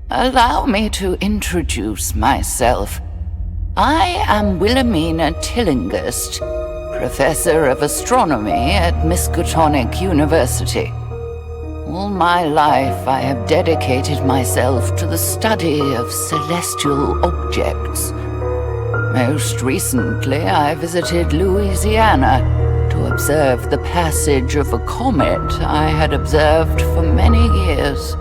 Allow me to introduce myself. I am Wilhelmina Tillinghast, Professor of Astronomy at Miskatonic University. All my life I have dedicated myself to the study of celestial objects. Most recently, I visited Louisiana to observe the passage of a comet I had observed for many years.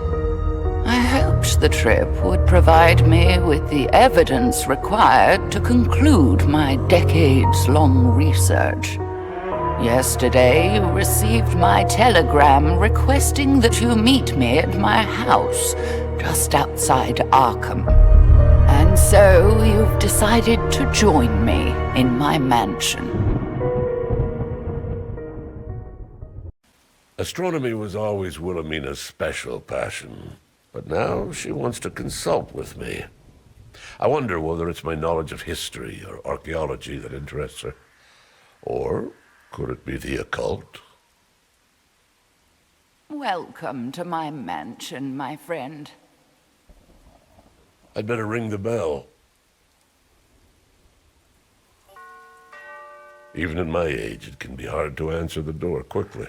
I hoped the trip would provide me with the evidence required to conclude my decades-long research. Yesterday, you received my telegram requesting that you meet me at my house just outside Arkham. And so you've decided to join me in my mansion. Astronomy was always Wilhelmina's special passion, but now she wants to consult with me. I wonder whether it's my knowledge of history or archaeology that interests her. Or could it be the occult? Welcome to my mansion, my friend. I'd better ring the bell. Even at my age, it can be hard to answer the door quickly.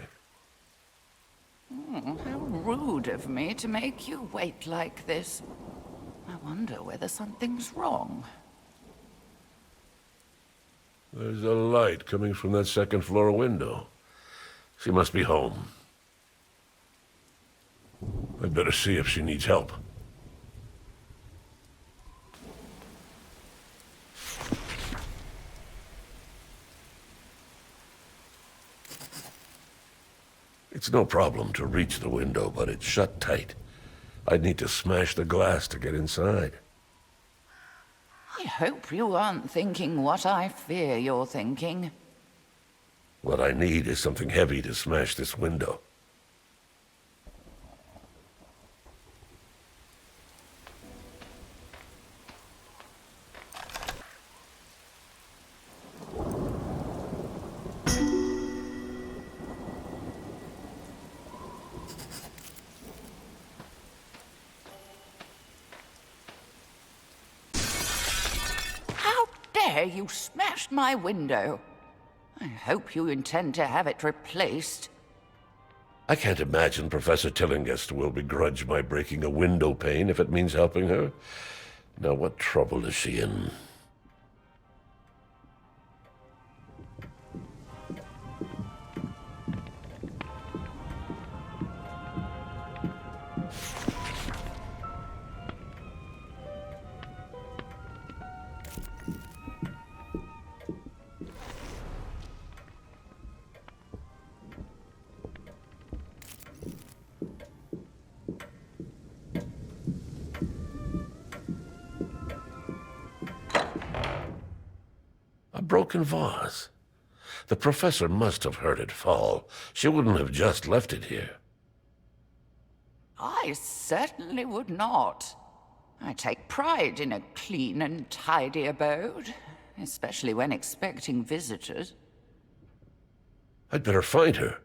How rude of me to make you wait like this. I wonder whether something's wrong. There's a light coming from that second-floor window. She must be home. I'd better see if she needs help. It's no problem to reach the window, but it's shut tight. I'd need to smash the glass to get inside. I hope you aren't thinking what I fear you're thinking. What I need is something heavy to smash this window. You smashed my window. I hope you intend to have it replaced. I can't imagine Professor Tillinghast will begrudge my breaking a window pane if it means helping her. Now, what trouble is she in? Broken vase. The professor must have heard it fall. She wouldn't have just left it here. I certainly would not. I take pride in a clean and tidy abode, especially when expecting visitors. I'd better find her.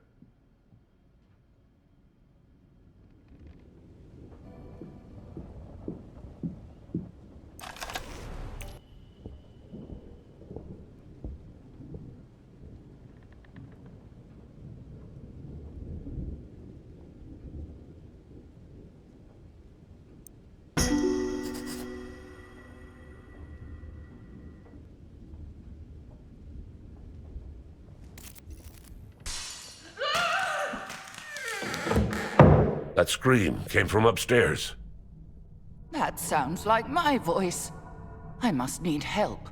That scream came from upstairs. That sounds like my voice. I must need help.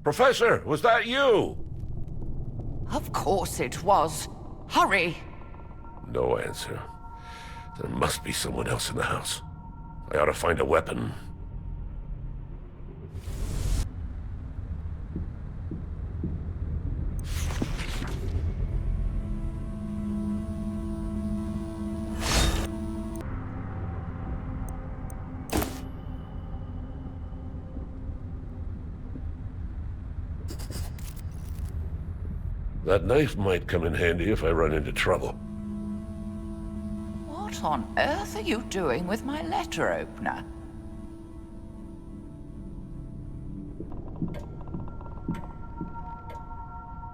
Professor, was that you? Of course it was. Hurry! No answer. There must be someone else in the house. I ought to find a weapon. That knife might come in handy if I run into trouble. What What on earth are you doing with my letter opener?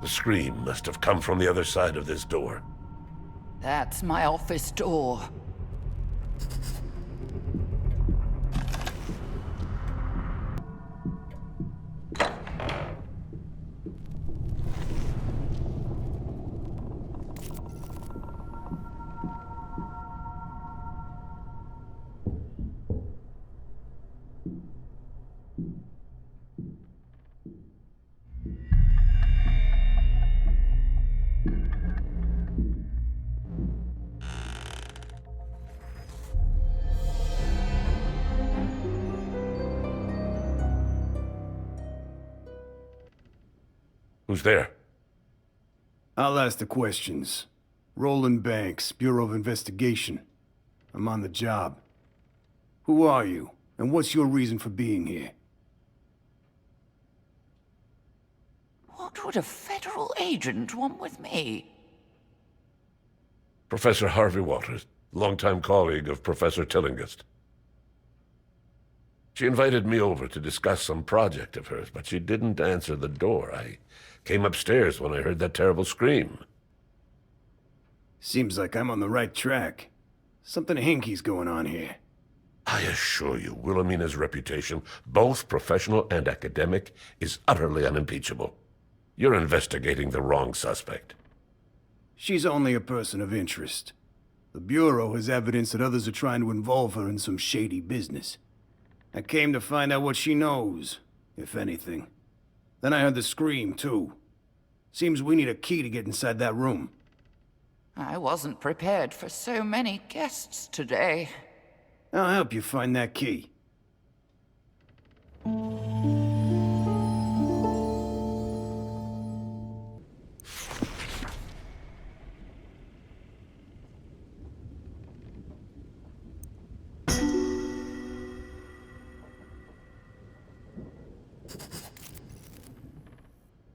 The scream must have come from the other side of this door. That's my office door. Who's there? I'll ask the questions. Roland Banks, Bureau of Investigation. I'm on the job. Who are you, and what's your reason for being here? What would a federal agent want with me? Professor Harvey Walters, longtime colleague of Professor Tillinghast. She invited me over to discuss some project of hers, but she didn't answer the door. I came upstairs when I heard that terrible scream. Seems like I'm on the right track. Something hinky's going on here. I assure you, Wilhelmina's reputation, both professional and academic, is utterly unimpeachable. You're investigating the wrong suspect. She's only a person of interest. The Bureau has evidence that others are trying to involve her in some shady business. I came to find out what she knows, if anything. Then I heard the scream, too. Seems we need a key to get inside that room. I wasn't prepared for so many guests today. I'll help you find that key.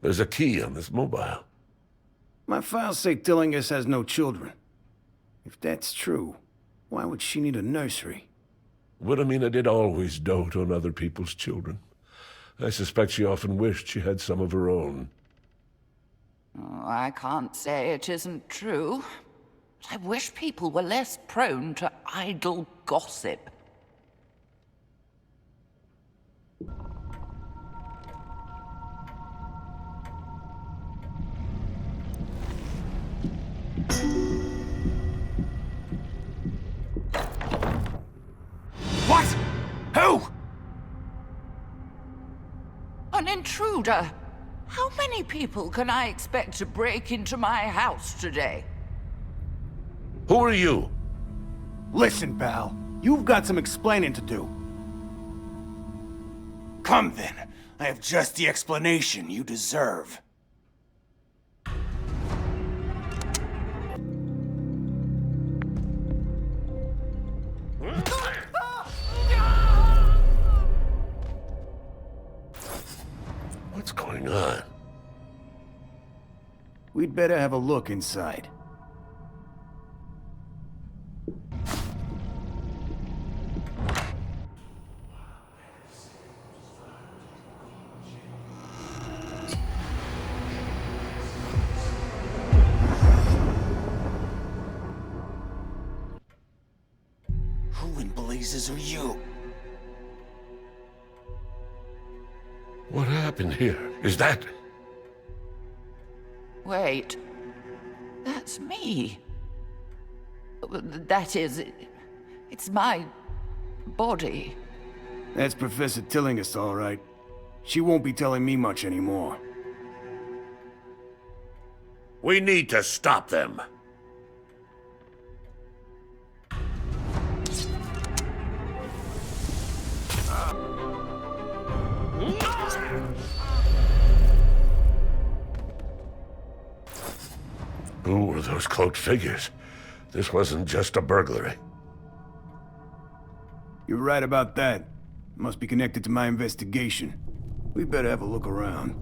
There's a key on this mobile. My files say Tillinghast has no children. If that's true, why would she need a nursery? Wilhelmina did always dote on other people's children. I suspect she often wished she had some of her own. Oh, I can't say it isn't true. But I wish people were less prone to idle gossip. What? Who? An intruder! How many people can I expect to break into my house today? Who are you? Listen, pal. You've got some explaining to do. Come then. I have just the explanation you deserve. What's going on? We'd better have a look inside. Who in blazes are you? What happened here? Is that... Wait. That's me. That is... It's my... body. That's Professor Tillinghast, all right. She won't be telling me much anymore. We need to stop them. Who were those cloaked figures? This wasn't just a burglary. You're right about that. Must be connected to my investigation. We better have a look around.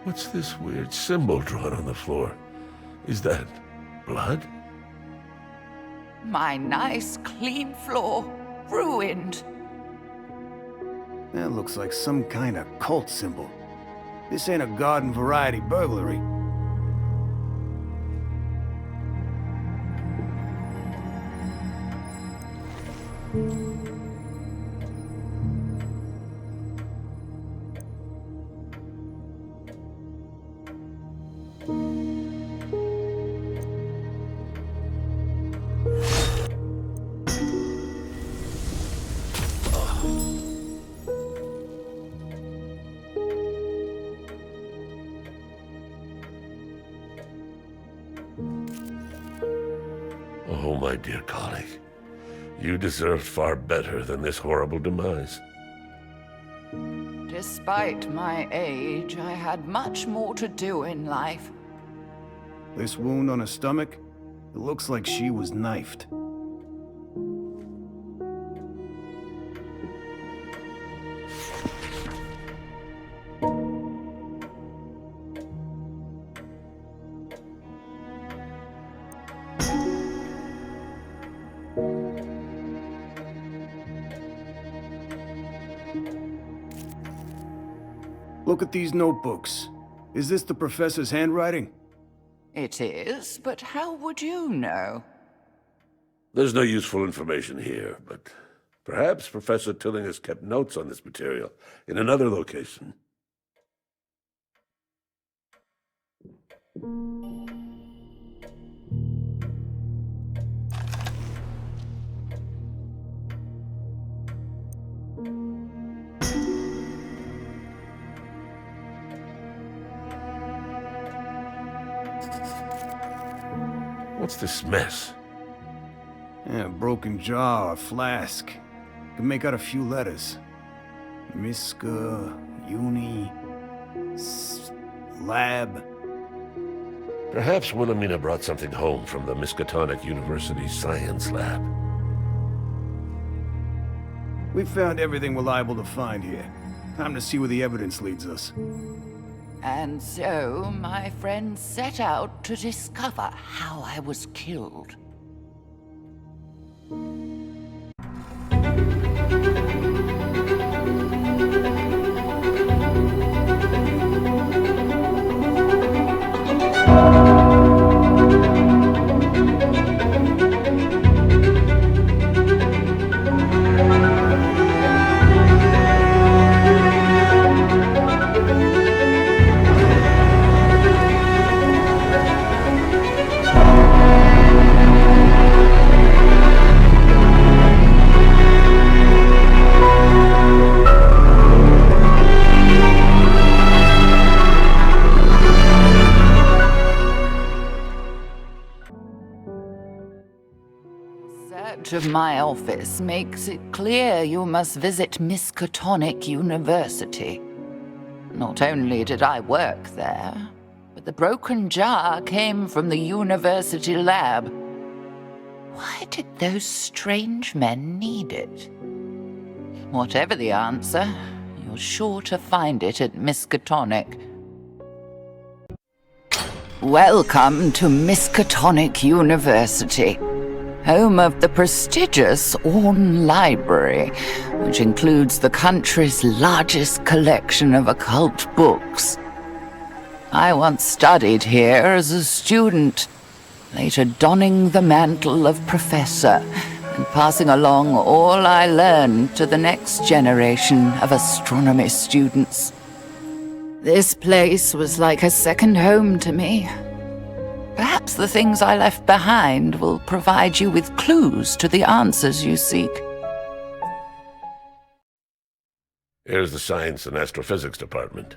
What's this weird symbol drawn on the floor? Is that blood? My nice, clean floor, ruined. That looks like some kind of cult symbol. This ain't a garden variety burglary. Oh, my dear colleague. You deserved far better than this horrible demise. Despite my age, I had much more to do in life. This wound on her stomach, it looks like she was knifed. Look at these notebooks. Is this the professor's handwriting? It is, but how would you know? There's no useful information here, but perhaps Professor Tillinghast kept notes on this material in another location. What's this mess? Yeah, a broken jar or flask. Can make out a few letters. Miska, Uni, Lab. Perhaps Wilhelmina brought something home from the Miskatonic University science lab. We found everything we're liable to find here. Time to see where the evidence leads us. And so, my friends set out to discover how I was killed. Of my office makes it clear you must visit Miskatonic University. Not only did I work there, but the broken jar came from the university lab. Why did those strange men need it? Whatever the answer, you're sure to find it at Miskatonic. Welcome to Miskatonic University, home of the prestigious Orne Library, which includes the country's largest collection of occult books. I once studied here as a student, later donning the mantle of professor and passing along all I learned to the next generation of astronomy students. This place was like a second home to me. Perhaps the things I left behind will provide you with clues to the answers you seek. Here's the Science and Astrophysics Department.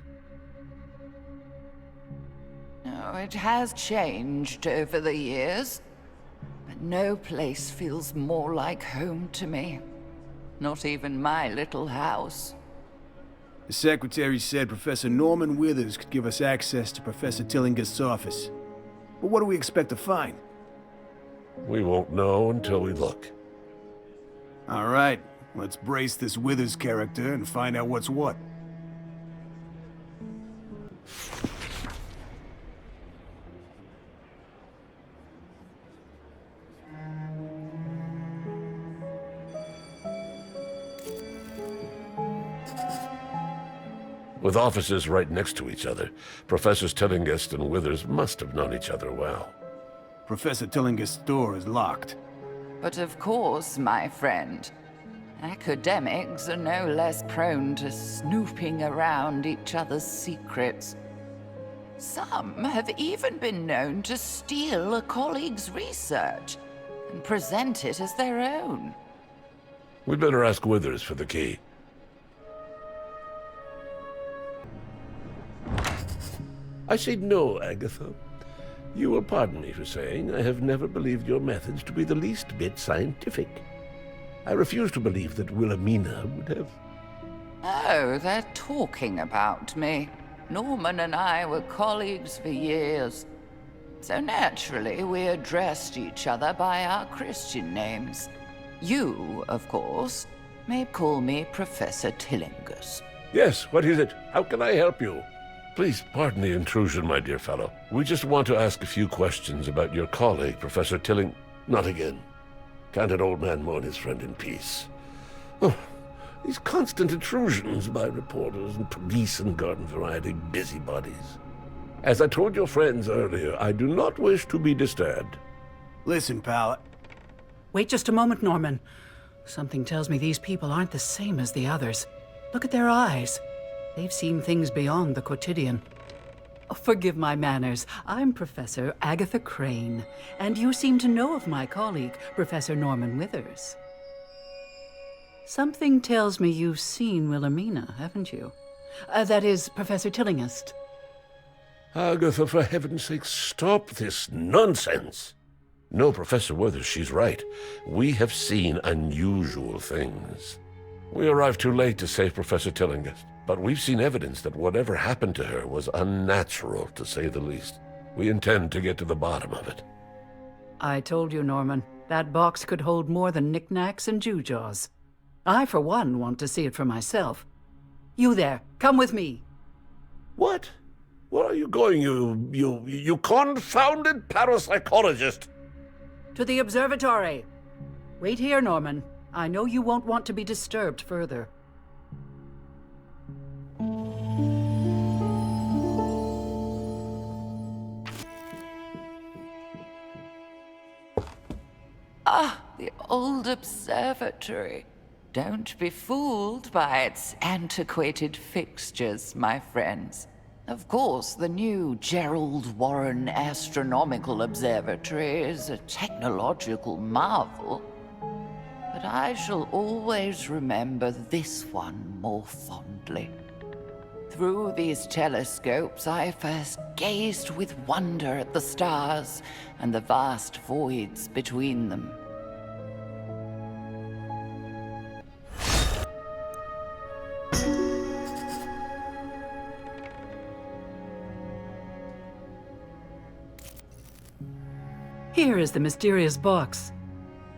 Oh, it has changed over the years, but no place feels more like home to me. Not even my little house. The secretary said Professor Norman Withers could give us access to Professor Tillinghast's office. But what do we expect to find? We won't know until we look. All right, let's brace this Withers character and find out what's what. With offices right next to each other, Professors Tillinghast and Withers must have known each other well. Professor Tillingast's door is locked. But of course, my friend, academics are no less prone to snooping around each other's secrets. Some have even been known to steal a colleague's research and present it as their own. We'd better ask Withers for the key. I say no, Agatha. You will pardon me for saying I have never believed your methods to be the least bit scientific. I refuse to believe that Wilhelmina would have... Oh, they're talking about me. Norman and I were colleagues for years. So naturally, we addressed each other by our Christian names. You, of course, may call me Professor Tillinghast. Yes, what is it? How can I help you? Please pardon the intrusion, my dear fellow. We just want to ask a few questions about your colleague, Professor Tilling... Not again. Can't an old man mourn his friend in peace? Oh, these constant intrusions by reporters and police and garden variety busybodies. As I told your friends earlier, I do not wish to be disturbed. Listen, pal. Wait just a moment, Norman. Something tells me these people aren't the same as the others. Look at their eyes. They've seen things beyond the quotidian. Oh, forgive my manners. I'm Professor Agatha Crane, and you seem to know of my colleague, Professor Norman Withers. Something tells me you've seen Wilhelmina, haven't you? That is, Professor Tillinghast. Agatha, for heaven's sake, stop this nonsense. No, Professor Withers, she's right. We have seen unusual things. We arrived too late to save Professor Tillinghast, but we've seen evidence that whatever happened to her was unnatural, to say the least. We intend to get to the bottom of it. I told you, Norman, that box could hold more than knickknacks and gewgaws. I, for one, want to see it for myself. You there, come with me. What? Where are you going, you confounded parapsychologist? To the observatory. Wait here, Norman. I know you won't want to be disturbed further. Ah, the old observatory. Don't be fooled by its antiquated fixtures, my friends. Of course, the new Gerald Warren Astronomical Observatory is a technological marvel. But I shall always remember this one more fondly. Through these telescopes, I first gazed with wonder at the stars and the vast voids between them. Here is the mysterious box.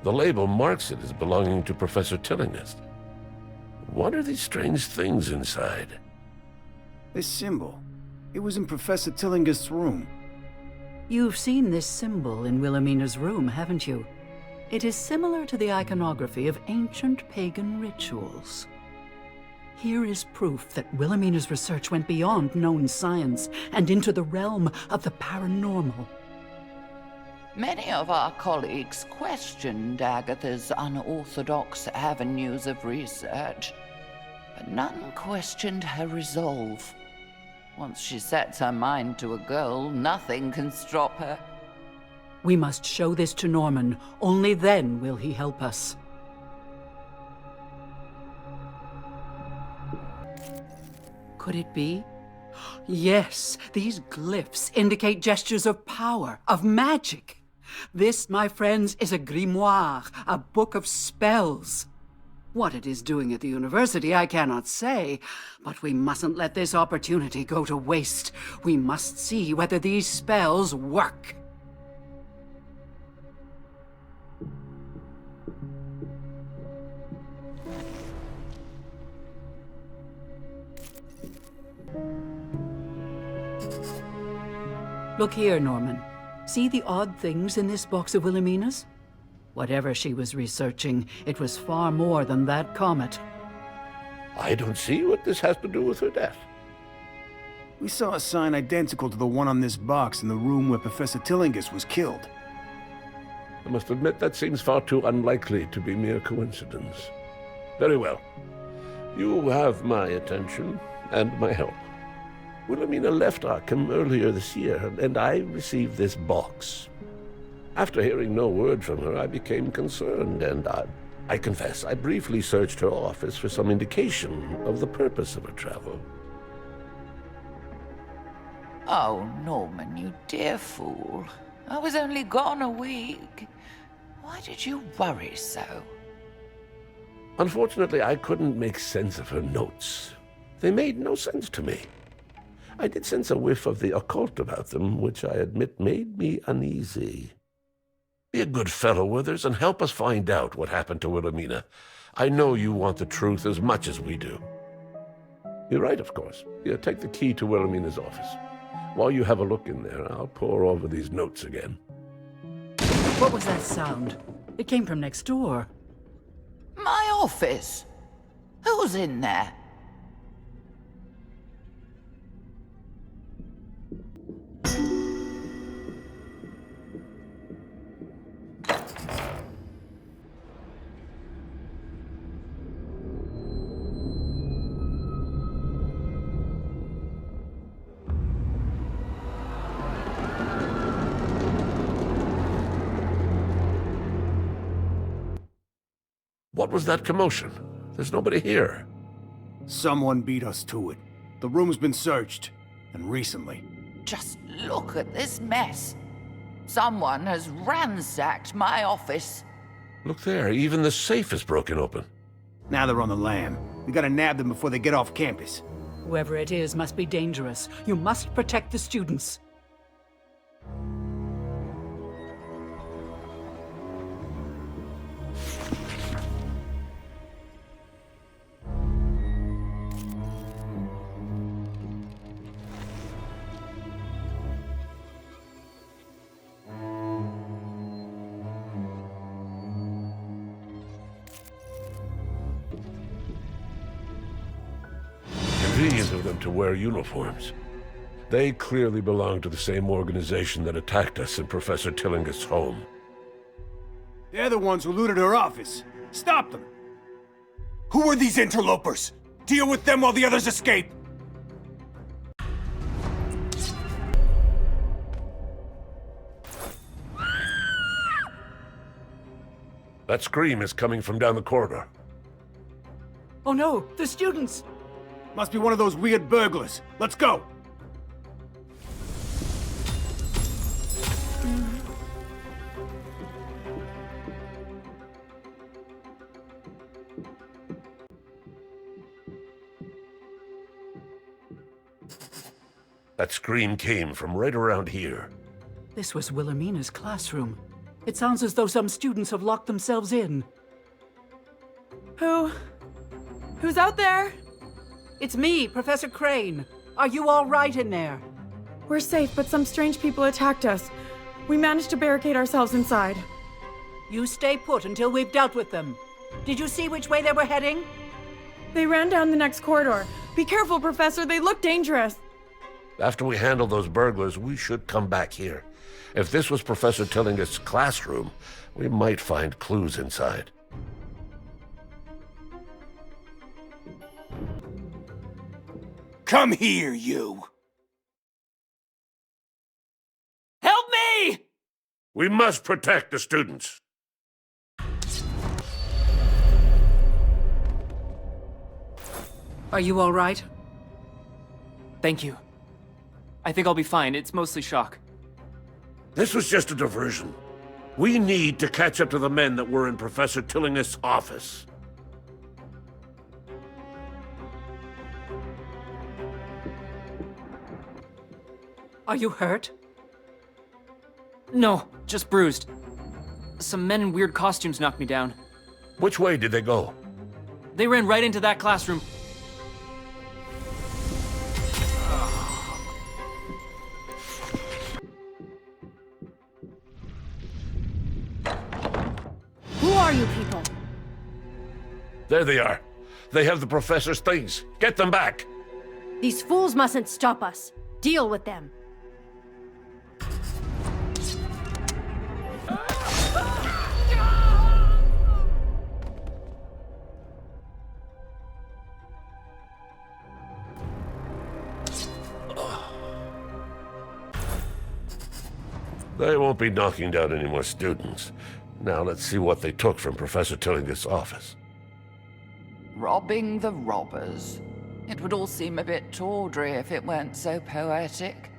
The label marks it as belonging to Professor Tillinghast. What are these strange things inside? This symbol. It was in Professor Tillinghast's room. You've seen this symbol in Wilhelmina's room, haven't you? It is similar to the iconography of ancient pagan rituals. Here is proof that Wilhelmina's research went beyond known science and into the realm of the paranormal. Many of our colleagues questioned Agatha's unorthodox avenues of research, but none questioned her resolve. Once she sets her mind to a goal, nothing can stop her. We must show this to Norman. Only then will he help us. Could it be? Yes, these glyphs indicate gestures of power, of magic. This, my friends, is a grimoire, a book of spells. What it is doing at the university, I cannot say, but we mustn't let this opportunity go to waste. We must see whether these spells work. Look here, Norman. See the odd things in this box of Wilhelmina's? Whatever she was researching, it was far more than that comet. I don't see what this has to do with her death. We saw a sign identical to the one on this box in the room where Professor Tillinghast was killed. I must admit that seems far too unlikely to be mere coincidence. Very well. You have my attention and my help. Wilhelmina left Arkham earlier this year, and I received this box. After hearing no word from her, I became concerned, and I confess, I briefly searched her office for some indication of the purpose of her travel. Oh, Norman, you dear fool. I was only gone a week. Why did you worry so? Unfortunately, I couldn't make sense of her notes. They made no sense to me. I did sense a whiff of the occult about them, which I admit made me uneasy. Be a good fellow, Withers, and help us find out what happened to Wilhelmina. I know you want the truth as much as we do. You're right, of course. Here, take the key to Wilhelmina's office. While you have a look in there, I'll pore over these notes again. What was that sound? It came from next door. My office? Who's in there? What was that commotion? There's nobody here. Someone beat us to it. The room's been searched, and recently. Just look at this mess. Someone has ransacked my office. Look there, even the safe is broken open. Now they're on the lam. We gotta nab them before they get off campus. Whoever it is must be dangerous. You must protect the students. Convenient of them to wear uniforms. They clearly belong to the same organization that attacked us in Professor Tillinghast's home. They're the ones who looted her office. Stop them! Who are these interlopers? Deal with them while the others escape! That scream is coming from down the corridor. Oh no, the students! Must be one of those weird burglars. Let's go! That scream came from right around here. This was Wilhelmina's classroom. It sounds as though some students have locked themselves in. Who's out there? It's me, Professor Crane. Are you all right in there? We're safe, but some strange people attacked us. We managed to barricade ourselves inside. You stay put until we've dealt with them. Did you see which way they were heading? They ran down the next corridor. Be careful, Professor. They look dangerous. After we handle those burglars, we should come back here. If this was Professor Tillinghast's classroom, we might find clues inside. Come here, you! Help me! We must protect the students. Are you all right? Thank you. I think I'll be fine. It's mostly shock. This was just a diversion. We need to catch up to the men that were in Professor Tillinghast's office. Are you hurt? No, just bruised. Some men in weird costumes knocked me down. Which way did they go? They ran right into that classroom. are you people? There they are. They have the professor's things. Get them back! These fools mustn't stop us. Deal with them. They won't be knocking down any more students. Now let's see what they took from Professor Tilling's office. Robbing the robbers. It would all seem a bit tawdry if it weren't so poetic.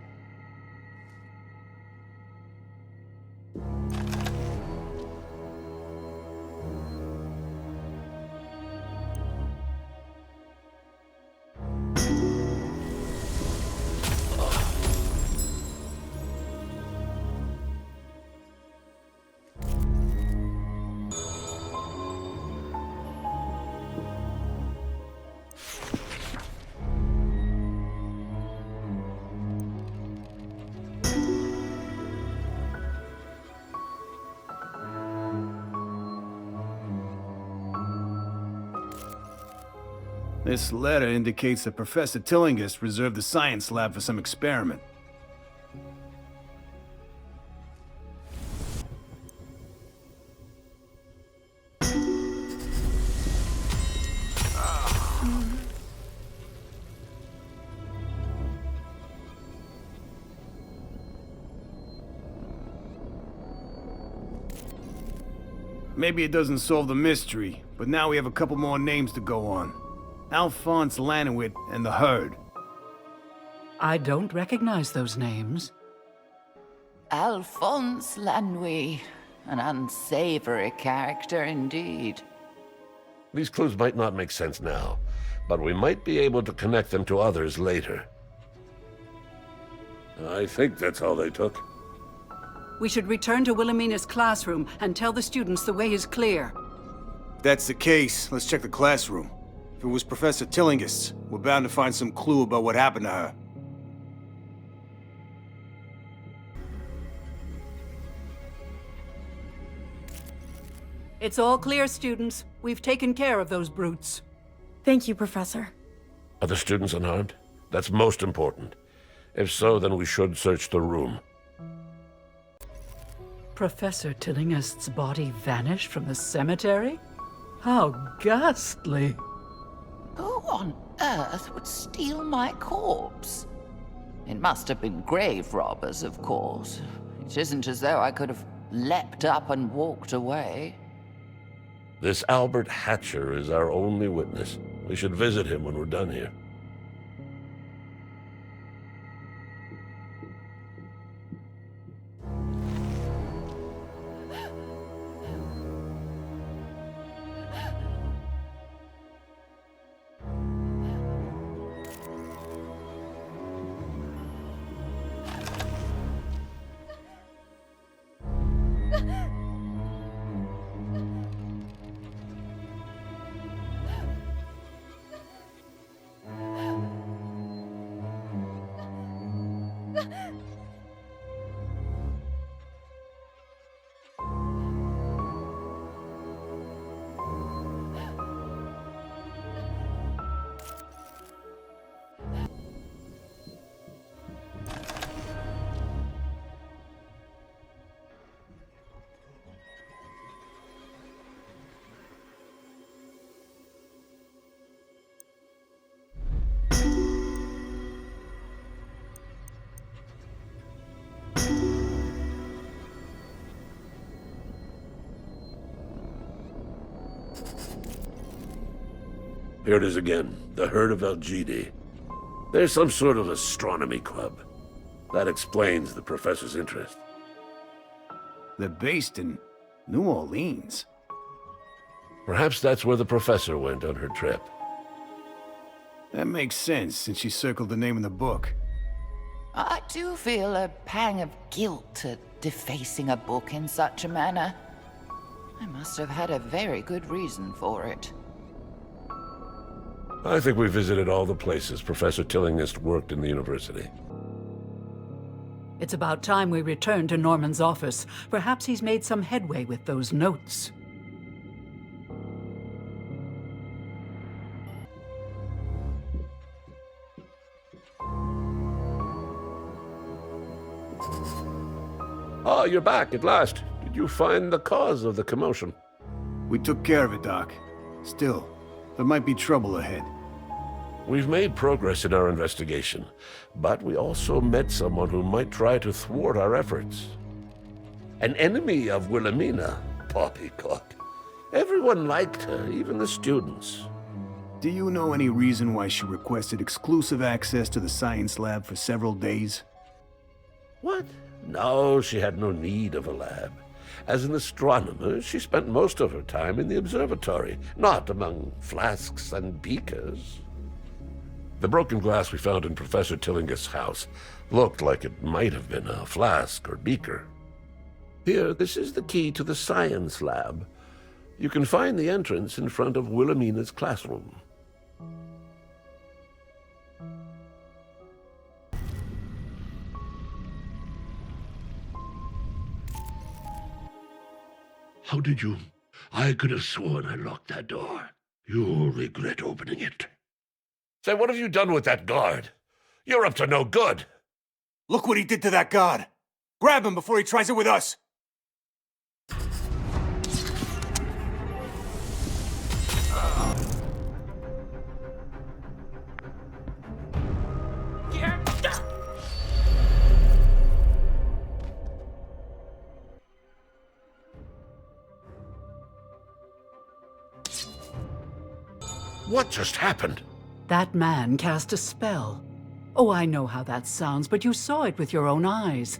This letter indicates that Professor Tillinghast reserved the science lab for some experiment. Maybe it doesn't solve the mystery, but now we have a couple more names to go on. Alphonse Lanowit and the Herd. I don't recognize those names. Alphonse Lanouille. An unsavory character indeed. These clues might not make sense now, but we might be able to connect them to others later. I think that's all they took. We should return to Wilhelmina's classroom and tell the students the way is clear. If that's the case, let's check the classroom. If it was Professor Tillinghast's, we're bound to find some clue about what happened to her. It's all clear, students. We've taken care of those brutes. Thank you, Professor. Are the students unharmed? That's most important. If so, then we should search the room. Professor Tillinghast's body vanished from the cemetery? How ghastly. Who on earth would steal my corpse? It must have been grave robbers, of course. It isn't as though I could have leapt up and walked away. This Albert Hatcher is our only witness. We should visit him when we're done here. Here it is again, the Herd of Algidi. There's some sort of astronomy club. That explains the professor's interest. They're based in New Orleans. Perhaps that's where the professor went on her trip. That makes sense, since she circled the name in the book. I do feel a pang of guilt at defacing a book in such a manner. I must have had a very good reason for it. I think we visited all the places Professor Tillinghast worked in the university. It's about time we return to Norman's office. Perhaps he's made some headway with those notes. Ah, you're back at last. Did you find the cause of the commotion? We took care of it, Doc. Still, there might be trouble ahead. We've made progress in our investigation, but we also met someone who might try to thwart our efforts. An enemy of Wilhelmina, poppycock. Everyone liked her, even the students. Do you know any reason why she requested exclusive access to the science lab for several days? What? No, she had no need of a lab. As an astronomer, she spent most of her time in the observatory, not among flasks and beakers. The broken glass we found in Professor Tillingust's house looked like it might have been a flask or beaker. Here, this is the key to the science lab. You can find the entrance in front of Wilhelmina's classroom. How did you? I could have sworn I locked that door. You'll regret opening it. Say, what have you done with that guard? You're up to no good. Look what he did to that guard! Grab him before he tries it with us! What just happened? That man cast a spell. Oh, I know how that sounds, but you saw it with your own eyes.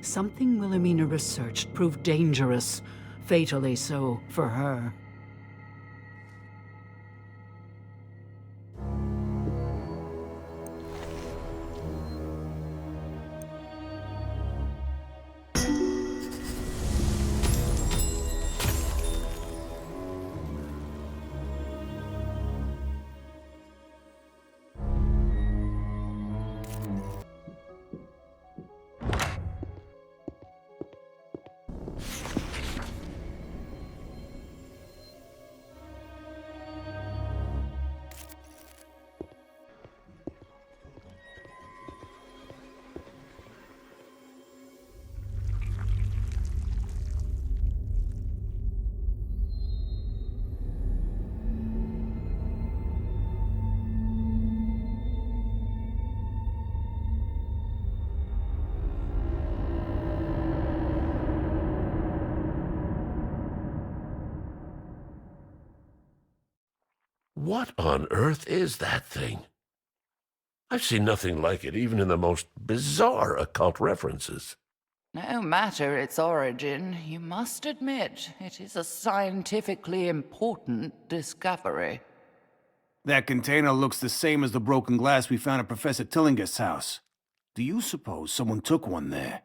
Something Wilhelmina researched proved dangerous. Fatally so for her. What on earth is that thing? I've seen nothing like it, even in the most bizarre occult references. No matter its origin, you must admit it is a scientifically important discovery. That container looks the same as the broken glass we found at Professor Tillingust's house. Do you suppose someone took one there?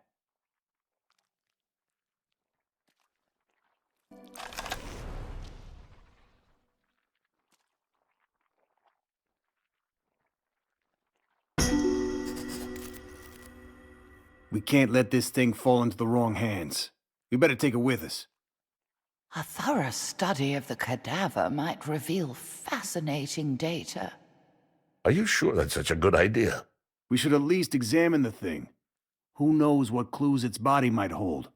We can't let this thing fall into the wrong hands. We better take it with us. A thorough study of the cadaver might reveal fascinating data. Are you sure that's such a good idea? We should at least examine the thing. Who knows what clues its body might hold?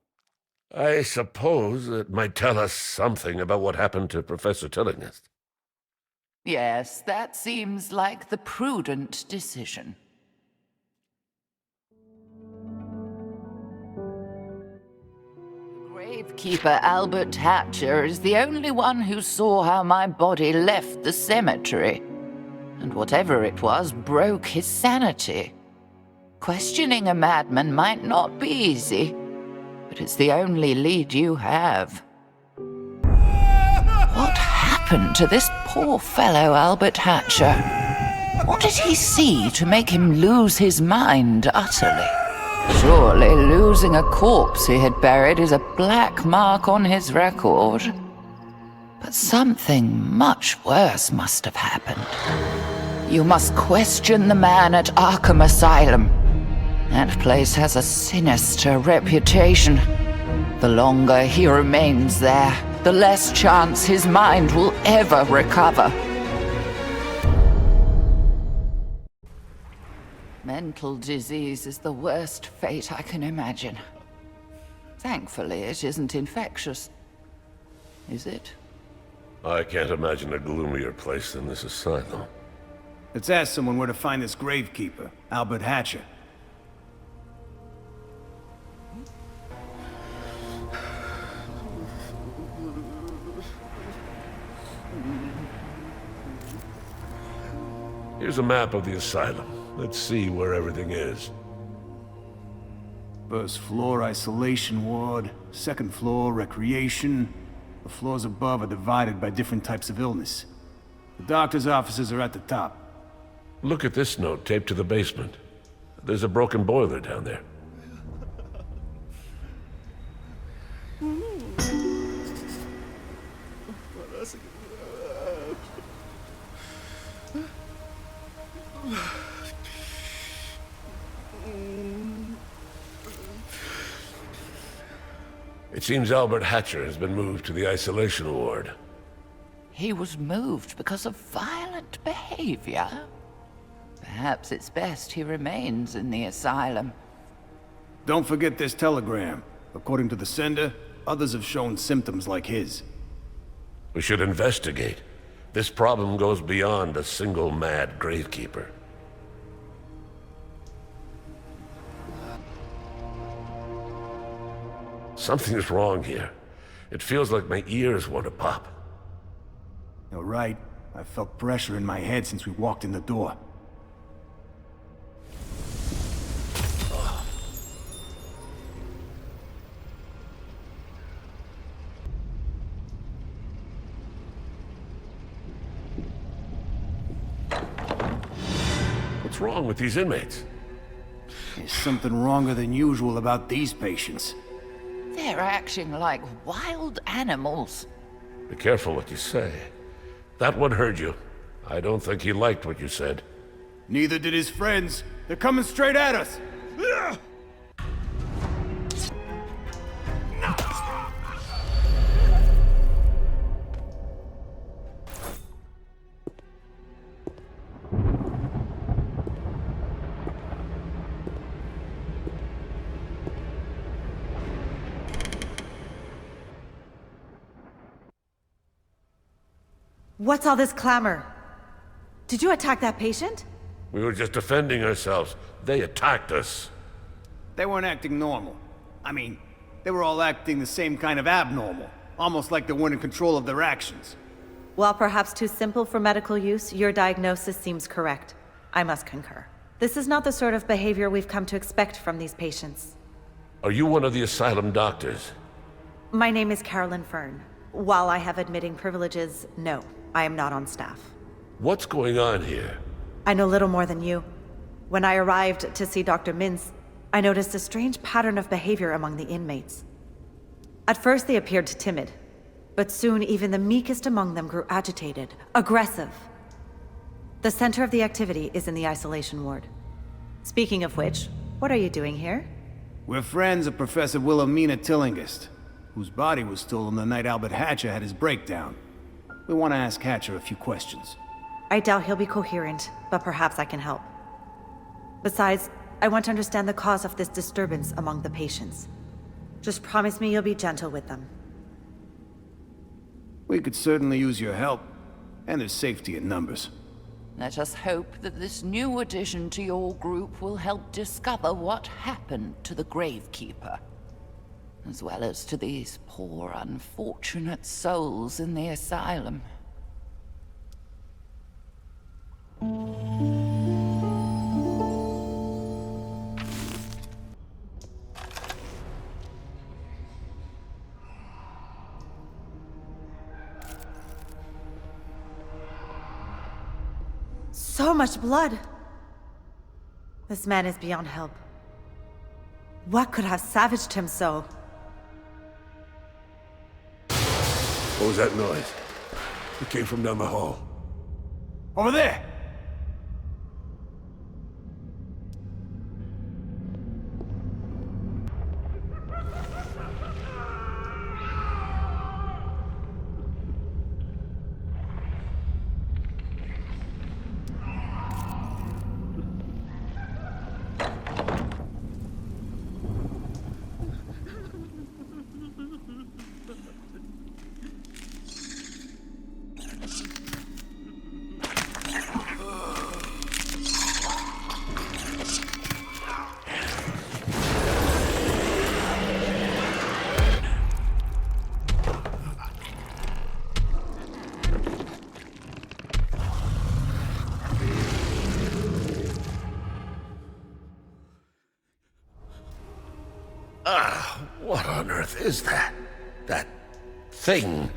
I suppose it might tell us something about what happened to Professor Tillingust. Yes, that seems like the prudent decision. Gravekeeper Albert Hatcher is the only one who saw how my body left the cemetery. And whatever it was broke his sanity. Questioning a madman might not be easy, but it's the only lead you have. What happened to this poor fellow Albert Hatcher? What did he see to make him lose his mind utterly? Surely losing a corpse he had buried is a black mark on his record. But something much worse must have happened. You must question the man at Arkham Asylum. That place has a sinister reputation. The longer he remains there, the less chance his mind will ever recover. Mental disease is the worst fate I can imagine. Thankfully, it isn't infectious. Is it? I can't imagine a gloomier place than this asylum. Let's ask someone where to find this gravekeeper, Albert Hatcher. Here's a map of the asylum. Let's see where everything is. First floor, isolation ward. Second floor, recreation. The floors above are divided by different types of illness. The doctor's offices are at the top. Look at this note taped to the basement. There's a broken boiler down there. It seems Albert Hatcher has been moved to the isolation ward. He was moved because of violent behavior. Perhaps it's best he remains in the asylum. Don't forget this telegram. According to the sender, others have shown symptoms like his. We should investigate. This problem goes beyond a single mad gravekeeper. Something's wrong here. It feels like my ears want to pop. You're right. I felt pressure in my head since we walked in the door. What's wrong with these inmates? There's something wronger than usual about these patients. They're acting like wild animals. Be careful what you say. That one heard you. I don't think he liked what you said. Neither did his friends. They're coming straight at us. What's all this clamor? Did you attack that patient? We were just defending ourselves. They attacked us. They weren't acting normal. I mean, they were all acting the same kind of abnormal. Almost like they weren't in control of their actions. While perhaps too simple for medical use, your diagnosis seems correct. I must concur. This is not the sort of behavior we've come to expect from these patients. Are you one of the asylum doctors? My name is Carolyn Fern. While I have admitting privileges, no, I am not on staff. What's going on here? I know little more than you. When I arrived to see Dr. Mintz, I noticed a strange pattern of behavior among the inmates. At first they appeared timid, but soon even the meekest among them grew agitated, aggressive. The center of the activity is in the isolation ward. Speaking of which, what are you doing here? We're friends of Professor Wilhelmina Tillinghast, whose body was stolen the night Albert Hatcher had his breakdown. We want to ask Hatcher a few questions. I doubt he'll be coherent, but perhaps I can help. Besides, I want to understand the cause of this disturbance among the patients. Just promise me you'll be gentle with them. We could certainly use your help, and there's safety in numbers. Let us hope that this new addition to your group will help discover what happened to the gravekeeper, as well as to these poor, unfortunate souls in the asylum. So much blood! This man is beyond help. What could have savaged him so? What was that noise? It came from down the hall. Over there! on earth is that? That thing?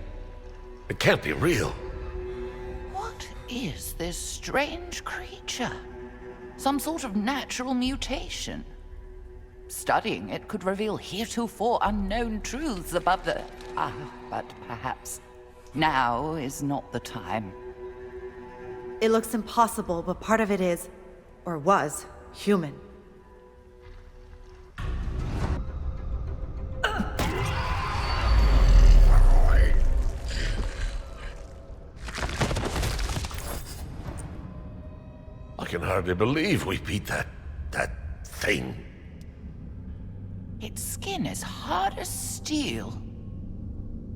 It can't be real. What is this strange creature? Some sort of natural mutation? Studying it could reveal heretofore unknown truths about the... but perhaps now is not the time. It looks impossible, but part of it is, or was, human. I can hardly believe we beat that thing. Its skin is hard as steel.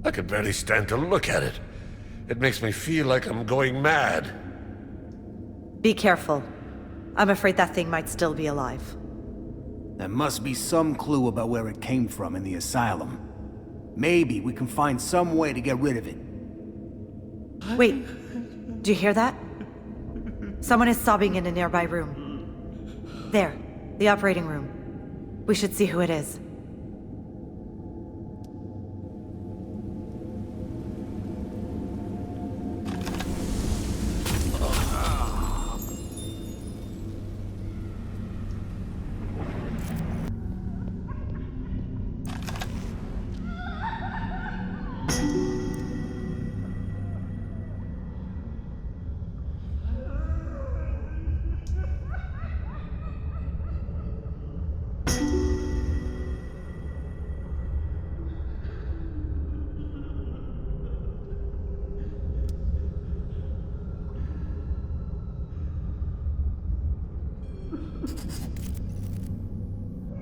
I can barely stand to look at it. It makes me feel like I'm going mad. Be careful. I'm afraid that thing might still be alive. There must be some clue about where it came from in the asylum. Maybe we can find some way to get rid of it. Wait, do you hear that? Someone is sobbing in a nearby room. There, the operating room. We should see who it is.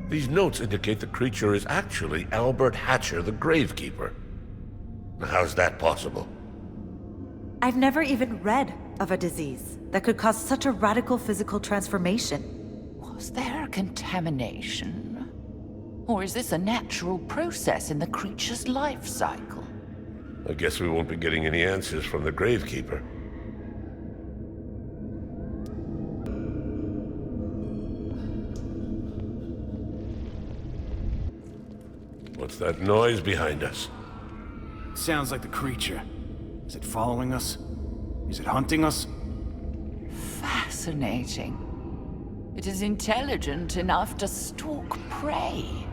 These notes indicate the creature is actually Albert Hatcher, the Gravekeeper. How's that possible? I've never even read of a disease that could cause such a radical physical transformation. Was there contamination? Or is this a natural process in the creature's life cycle? I guess we won't be getting any answers from the Gravekeeper. What's that noise behind us? Sounds like the creature. Is it following us? Is it hunting us? Fascinating. It is intelligent enough to stalk prey.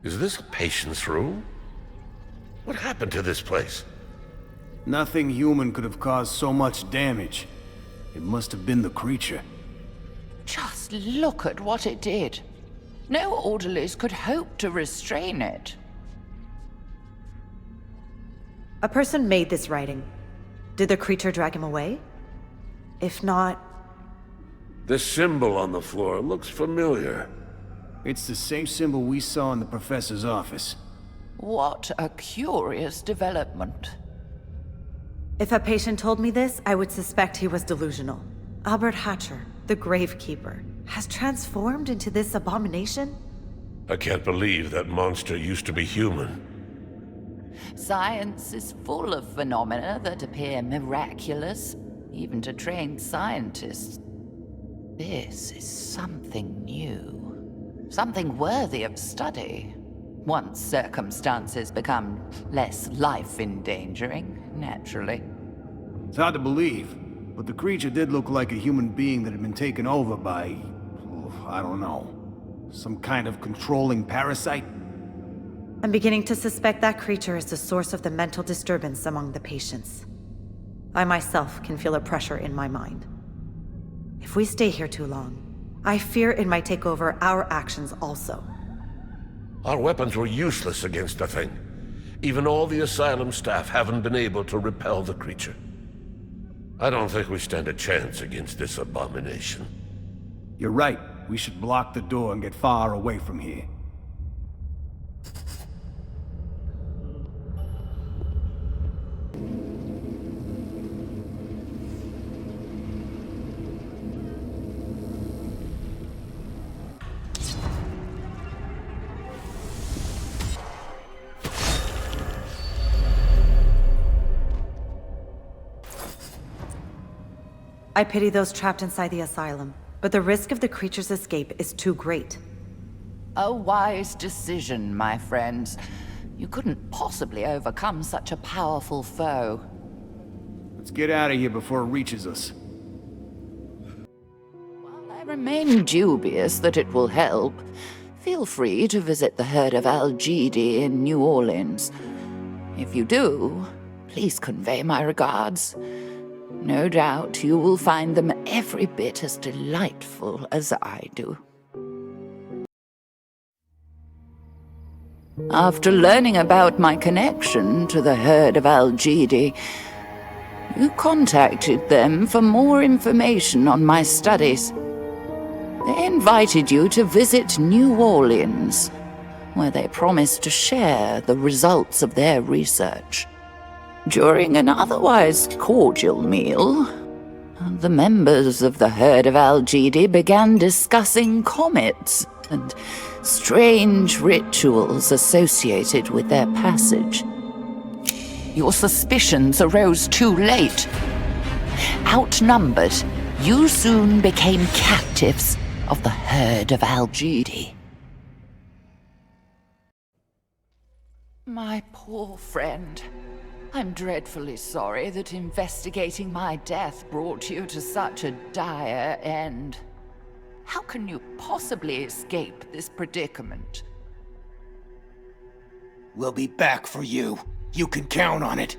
Is this a patient's room? What happened to this place? Nothing human could have caused so much damage. It must have been the creature. Just look at what it did. No orderlies could hope to restrain it. A person made this writing. Did the creature drag him away? If not... This symbol on the floor looks familiar. It's the same symbol we saw in the professor's office. What a curious development. If a patient told me this, I would suspect he was delusional. Albert Hatcher, the Gravekeeper, has transformed into this abomination? I can't believe that monster used to be human. Science is full of phenomena that appear miraculous, even to trained scientists. This is something new. Something worthy of study. Once circumstances become less life-endangering, naturally. It's hard to believe, but the creature did look like a human being that had been taken over by... I don't know. Some kind of controlling parasite? I'm beginning to suspect that creature is the source of the mental disturbance among the patients. I myself can feel a pressure in my mind. If we stay here too long, I fear it might take over our actions also. Our weapons were useless against the thing. Even all the asylum staff haven't been able to repel the creature. I don't think we stand a chance against this abomination. You're right. We should block the door and get far away from here. I pity those trapped inside the asylum, but the risk of the creature's escape is too great. A wise decision, my friends. You couldn't possibly overcome such a powerful foe. Let's get out of here before it reaches us. While I remain dubious that it will help, feel free to visit the herd of Al-Jidi in New Orleans. If you do, please convey my regards. No doubt you will find them every bit as delightful as I do. After learning about my connection to the herd of Al-Jidi, you contacted them for more information on my studies. They invited you to visit New Orleans, where they promised to share the results of their research. During an otherwise cordial meal, the members of the herd of Al-Jidi began discussing comets and strange rituals associated with their passage. Your suspicions arose too late. Outnumbered, you soon became captives of the herd of Al-Jidi. My poor friend. I'm dreadfully sorry that investigating my death brought you to such a dire end. How can you possibly escape this predicament? We'll be back for you. You can count on it.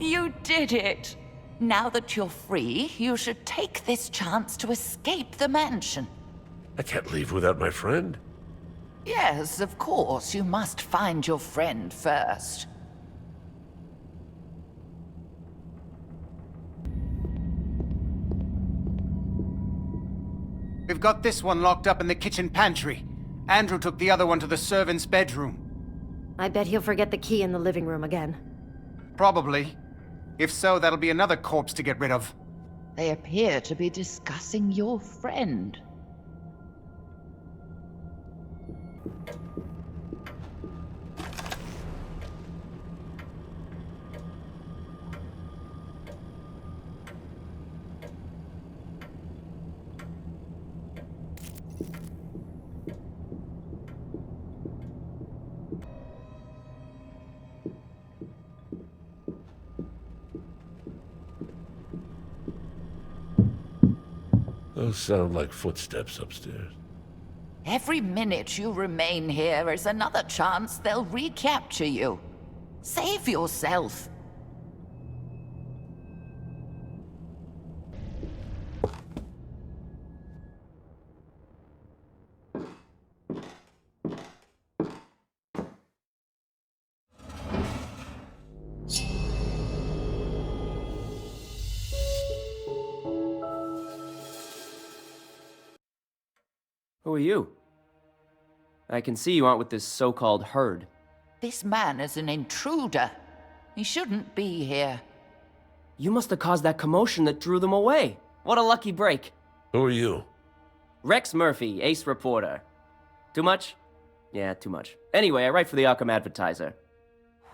You did it! Now that you're free, you should take this chance to escape the mansion. I can't leave without my friend. Yes, of course. You must find your friend first. We've got this one locked up in the kitchen pantry. Andrew took the other one to the servant's bedroom. I bet he'll forget the key in the living room again. Probably. If so, that'll be another corpse to get rid of. They appear to be discussing your friend. Those sound like footsteps upstairs. Every minute you remain here is another chance they'll recapture you. Save yourself. Who are you? I can see you aren't with this so-called herd. This man is an intruder. He shouldn't be here. You must have caused that commotion that drew them away. What a lucky break. Who are you? Rex Murphy, ace reporter. Too much? Yeah, too much. Anyway, I write for the Arkham Advertiser.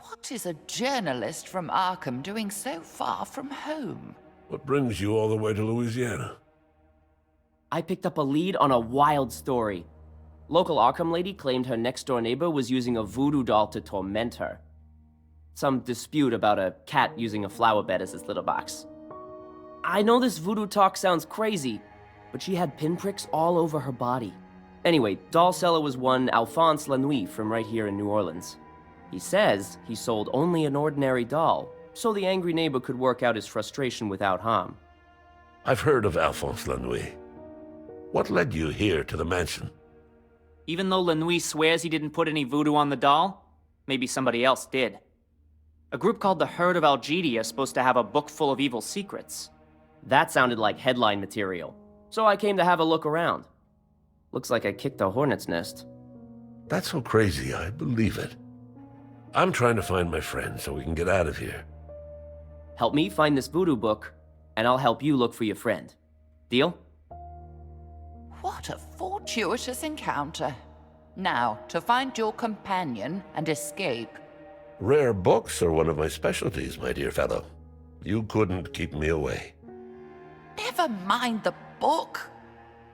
What is a journalist from Arkham doing so far from home? What brings you all the way to Louisiana? I picked up a lead on a wild story. Local Arkham lady claimed her next-door neighbor was using a voodoo doll to torment her. Some dispute about a cat using a flower bed as its litter box. I know this voodoo talk sounds crazy, but she had pinpricks all over her body. Anyway, doll seller was one Alphonse Lanuit from right here in New Orleans. He says he sold only an ordinary doll, so the angry neighbor could work out his frustration without harm. I've heard of Alphonse Lanuit. What led you here to the mansion? Even though Lanuit swears he didn't put any voodoo on the doll, maybe somebody else did. A group called the Herd of Algedia is supposed to have a book full of evil secrets. That sounded like headline material, so I came to have a look around. Looks like I kicked a hornet's nest. That's so crazy, I believe it. I'm trying to find my friend so we can get out of here. Help me find this voodoo book, and I'll help you look for your friend. Deal? What a fortuitous encounter. Now, to find your companion and escape. Rare books are one of my specialties, my dear fellow. You couldn't keep me away. Never mind the book.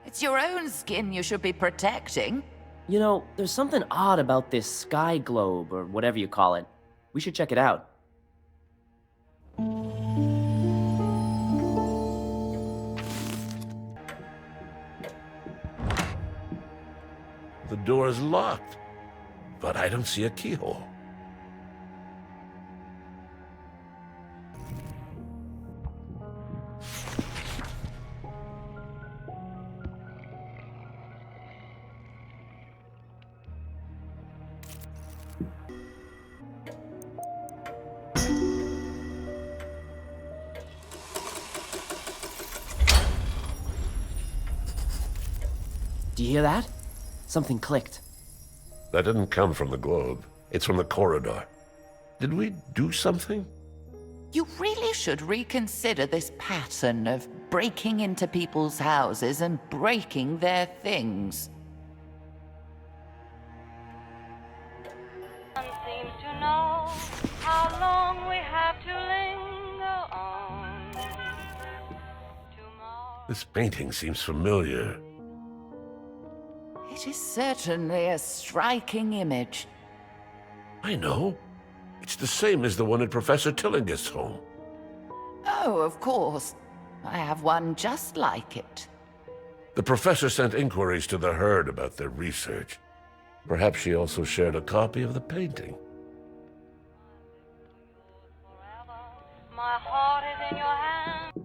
It's your own skin you should be protecting. You know, there's something odd about this sky globe, or whatever you call it. We should check it out. The door is locked, but I don't see a keyhole. Do you hear that? Something clicked. That didn't come from the globe. It's from the corridor. Did we do something? You really should reconsider this pattern of breaking into people's houses and breaking their things. Seems to know how long we have to linger on. Tomorrow. This painting seems familiar. It is certainly a striking image. I know. It's the same as the one at Professor Tillingist's home. Oh, of course. I have one just like it. The professor sent inquiries to the herd about their research. Perhaps she also shared a copy of the painting. My heart is in your hand.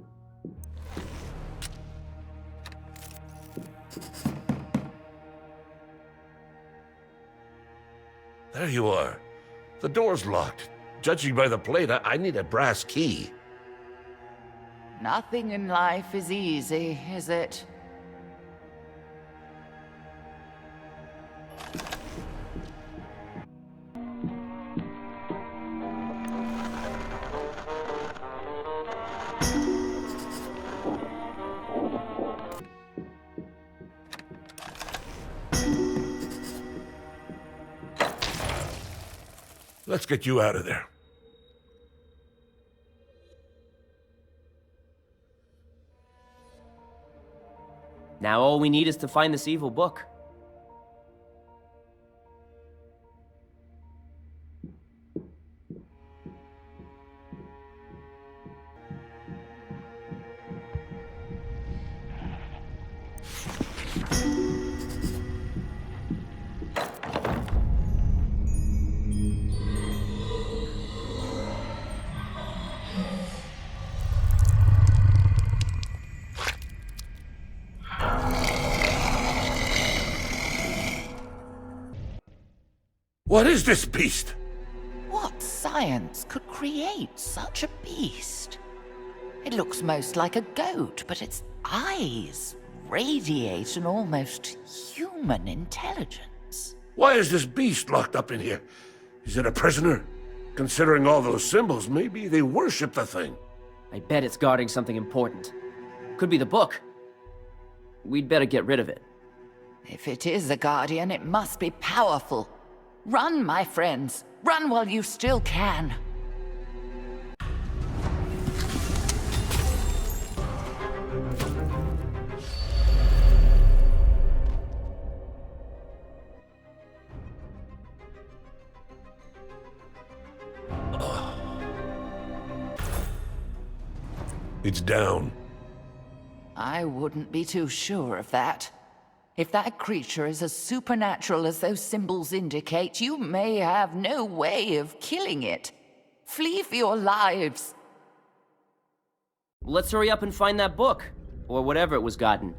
There you are. The door's locked. Judging by the plate, I need a brass key. Nothing in life is easy, is it? Let's get you out of there. Now all we need is to find this evil book. What is this beast? What science could create such a beast? It looks most like a goat, but its eyes, radiate an almost human intelligence. Why is this beast locked up in here? Is it a prisoner? Considering all those symbols, maybe they worship the thing. I bet it's guarding something important. Could be the book. We'd better get rid of it. If it is a guardian, it must be powerful. Run, my friends. Run while you still can. It's down. I wouldn't be too sure of that. If that creature is as supernatural as those symbols indicate, you may have no way of killing it. Flee for your lives. Let's hurry up and find that book. Or whatever it was gotten.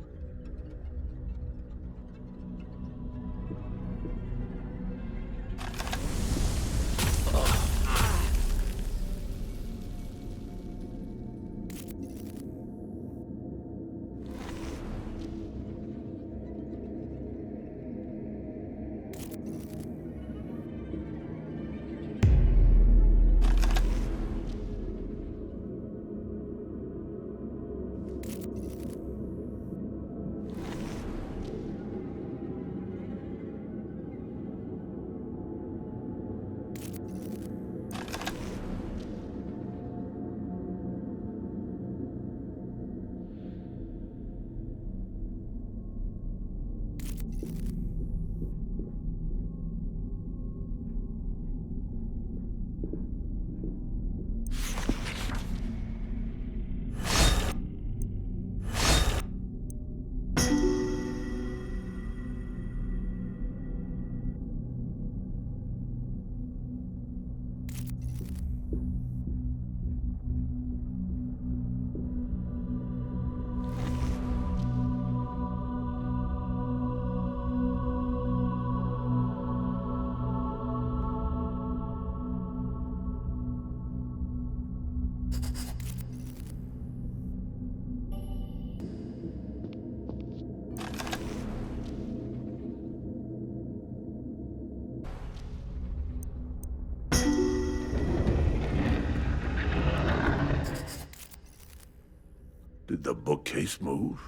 Did the bookcase move?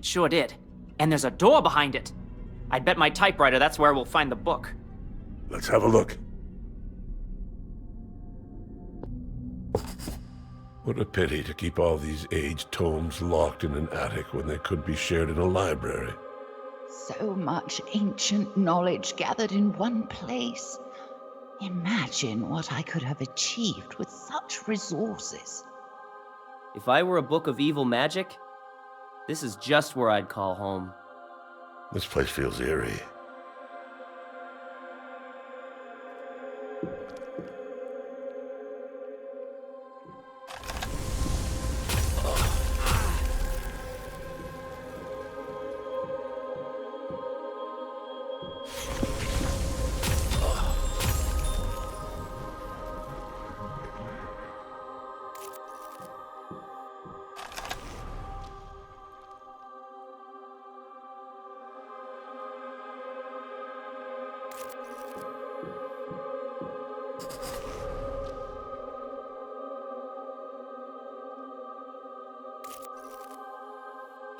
It sure did. And there's a door behind it. I'd bet my typewriter that's where we'll find the book. Let's have a look. What a pity to keep all these aged tomes locked in an attic when they could be shared in a library. So much ancient knowledge gathered in one place. Imagine what I could have achieved with such resources. If I were a book of evil magic, this is just where I'd call home. This place feels eerie.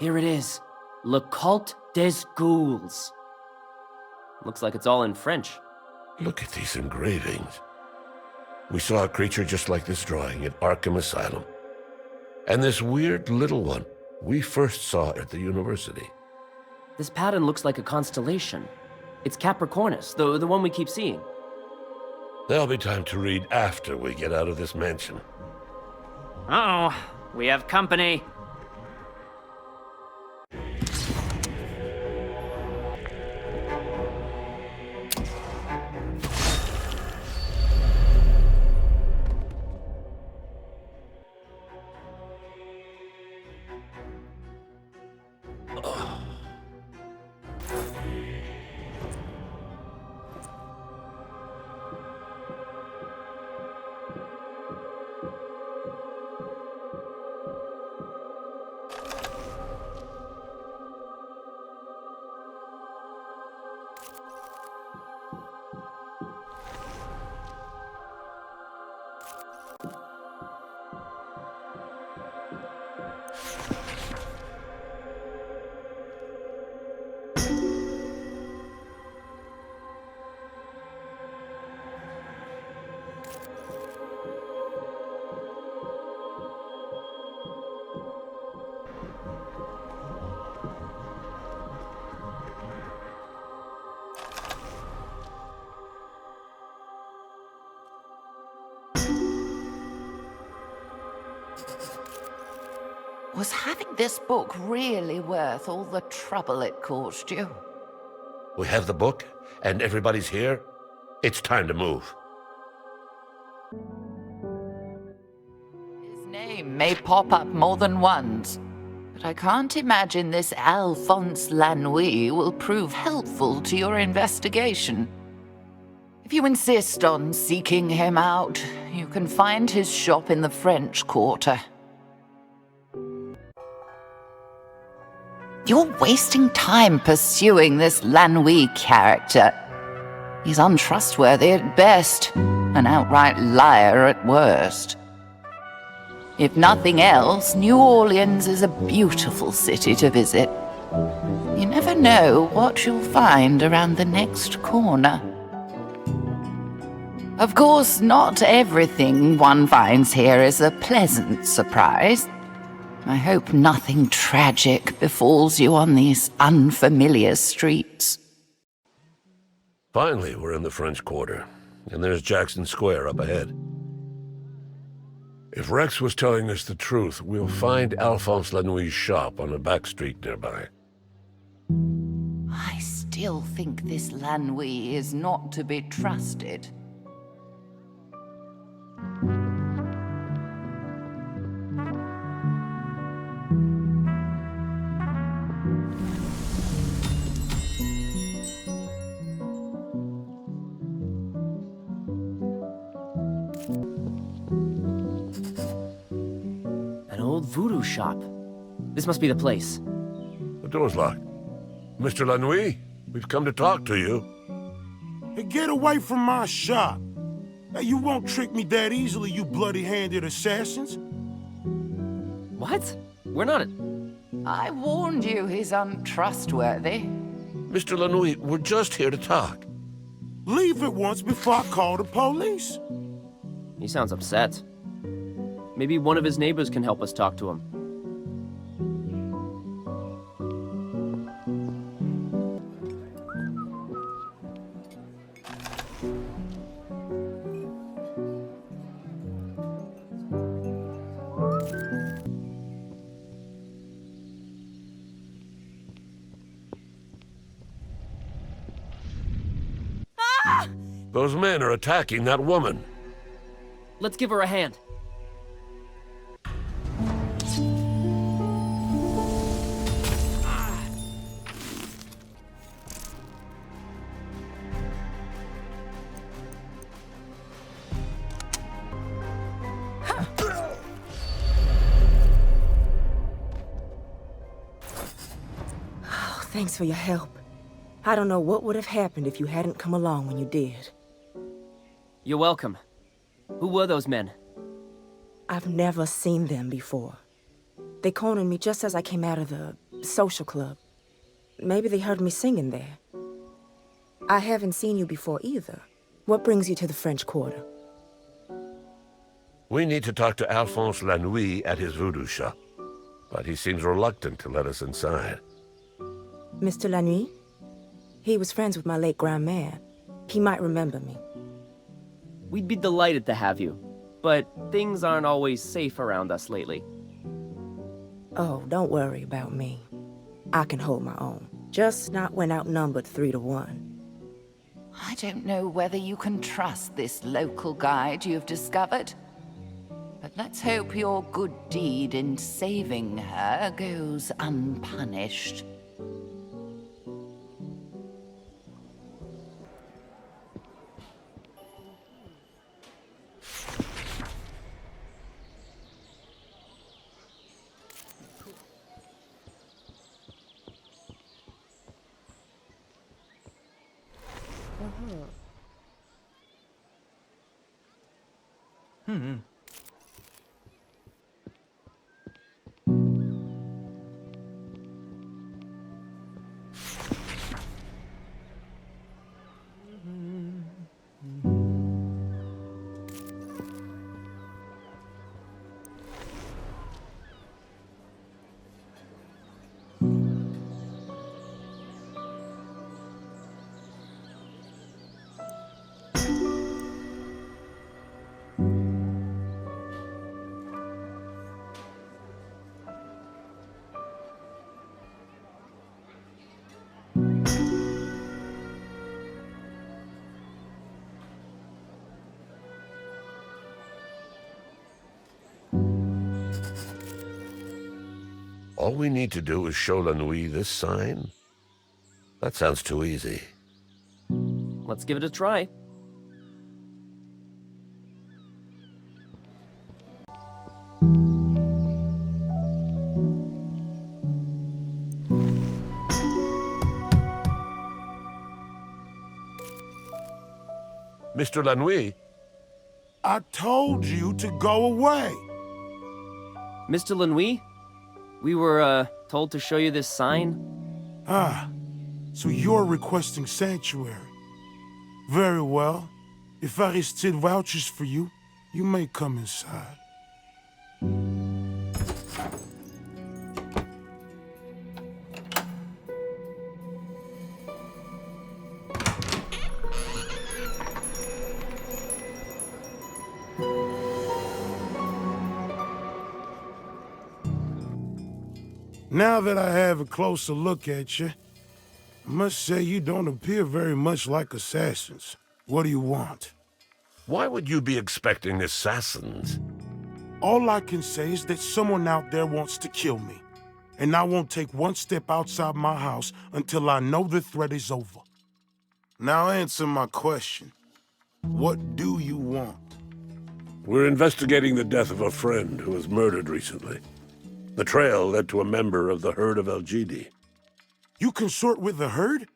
Here it is. Le Culte des Ghouls. Looks like it's all in French. Look at these engravings. We saw a creature just like this drawing at Arkham Asylum. And this weird little one we first saw at the university. This pattern looks like a constellation. It's Capricornus, the one we keep seeing. There'll be time to read after we get out of this mansion. Uh-oh. We have company. Was having this book really worth all the trouble it caused you? We have the book, and everybody's here. It's time to move. His name may pop up more than once, but I can't imagine this Alphonse Lanouille will prove helpful to your investigation. If you insist on seeking him out, you can find his shop in the French Quarter. You're wasting time pursuing this Lanouille character. He's untrustworthy at best, an outright liar at worst. If nothing else, New Orleans is a beautiful city to visit. You never know what you'll find around the next corner. Of course, not everything one finds here is a pleasant surprise. I hope nothing tragic befalls you on these unfamiliar streets. Finally, we're in the French Quarter, and there's Jackson Square up ahead. If Rex was telling us the truth, we'll find Alphonse Lanouille's shop on a back street nearby. I still think this Lanouille is not to be trusted. An old voodoo shop. This must be the place. The door's locked. Mr. Lanouille, we've come to talk to you. Hey, get away from my shop. Hey, you won't trick me that easily, you bloody-handed assassins. What? We're not... I warned you he's untrustworthy. Mr. Lanouille, we're just here to talk. Leave at once before I call the police. He sounds upset. Maybe one of his neighbors can help us talk to him. Those men are attacking that woman. Let's give her a hand. Thanks for your help. I don't know what would have happened if you hadn't come along when you did. You're welcome. Who were those men? I've never seen them before. They cornered me just as I came out of the social club. Maybe they heard me singing there. I haven't seen you before either. What brings you to the French Quarter? We need to talk to Alphonse Lanouille at his voodoo shop, but he seems reluctant to let us inside. Mr. Lanouille? He was friends with my late grandmère. He might remember me. We'd be delighted to have you, but things aren't always safe around us lately. Oh, don't worry about me. I can hold my own. Just not when outnumbered 3-1. I don't know whether you can trust this local guide you've discovered. But let's hope your good deed in saving her goes unpunished. All we need to do is show Lanui this sign? That sounds too easy. Let's give it a try. Mr. Lanui? I told you to go away. Mr. Lanui, we were, told to show you this sign. Ah, so you're requesting sanctuary. Very well. If Aristide vouches for you, you may come inside. Now that I have a closer look at you, I must say you don't appear very much like assassins. What do you want? Why would you be expecting assassins? All I can say is that someone out there wants to kill me. And I won't take one step outside my house until I know the threat is over. Now answer my question. What do you want? We're investigating the death of a friend who was murdered recently. The trail led to a member of the Herd of Algidi. You consort with the Herd?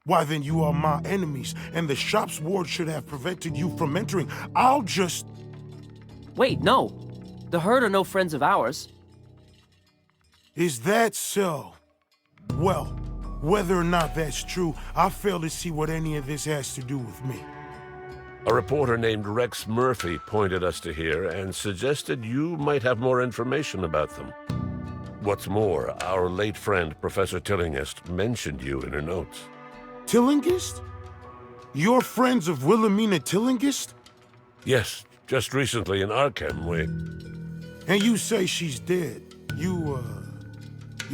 Why, then you are my enemies, and the shop's ward should have prevented you from entering. I'll just... Wait, no. The Herd are no friends of ours. Is that so? Well, whether or not that's true, I fail to see what any of this has to do with me. A reporter named Rex Murphy pointed us to here and suggested you might have more information about them. What's more, our late friend, Professor Tillinghast, mentioned you in her notes. Tillinghast? You're friends of Wilhelmina Tillinghast? Yes, just recently in Arkham, And you say she's dead. You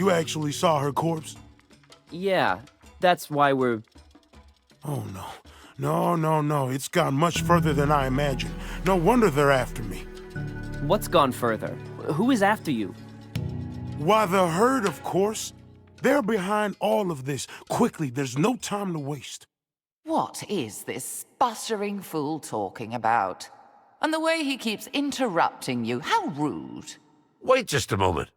actually saw her corpse? Yeah, that's why we're... Oh, no. No. It's gone much further than I imagined. No wonder they're after me. What's gone further? Who is after you? Why, the Herd, of course. They're behind all of this. Quickly, there's no time to waste. What is this sputtering fool talking about? And the way he keeps interrupting you, how rude. Wait just a moment.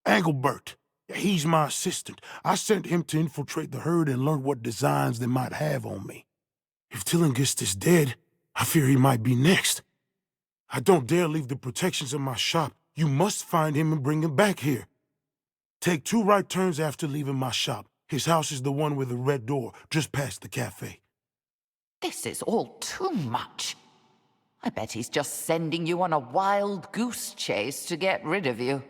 Engelbert. He's my assistant. I sent him to infiltrate the Herd and learn what designs they might have on me. If Tillinghast is dead, I fear he might be next. I don't dare leave the protections of my shop. You must find him and bring him back here. Take 2 right turns after leaving my shop. His house is the one with the red door, just past the cafe. This is all too much. I bet he's just sending you on a wild goose chase to get rid of you.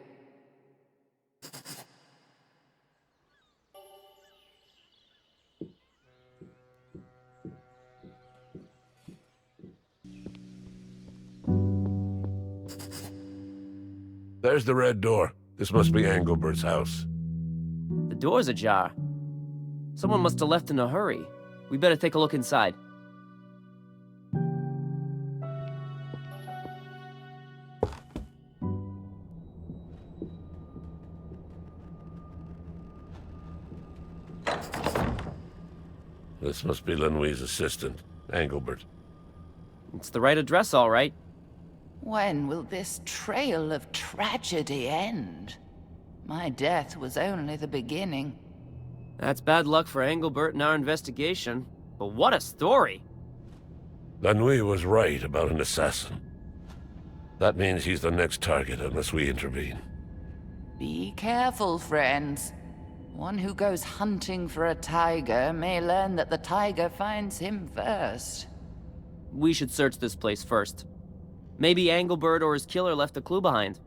There's the red door. This must be Engelbert's house. The door's ajar. Someone must have left in a hurry. We better take a look inside. This must be Lanui's assistant, Engelbert. It's the right address, all right. When will this trail of tragedy end? My death was only the beginning. That's bad luck for Engelbert and our investigation. But what a story! Lanui was right about an assassin. That means he's the next target unless we intervene. Be careful, friends. One who goes hunting for a tiger may learn that the tiger finds him first. We should search this place first. Maybe Engelbert or his killer left a clue behind.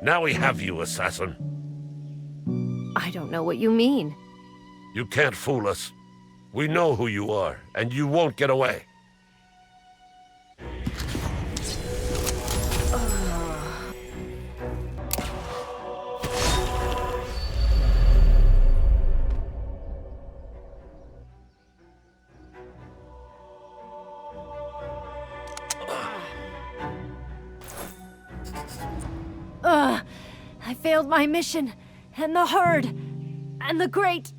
Now we have you, assassin. I don't know what you mean. You can't fool us. We know who you are, and you won't get away. I failed my mission, and the herd, and the great...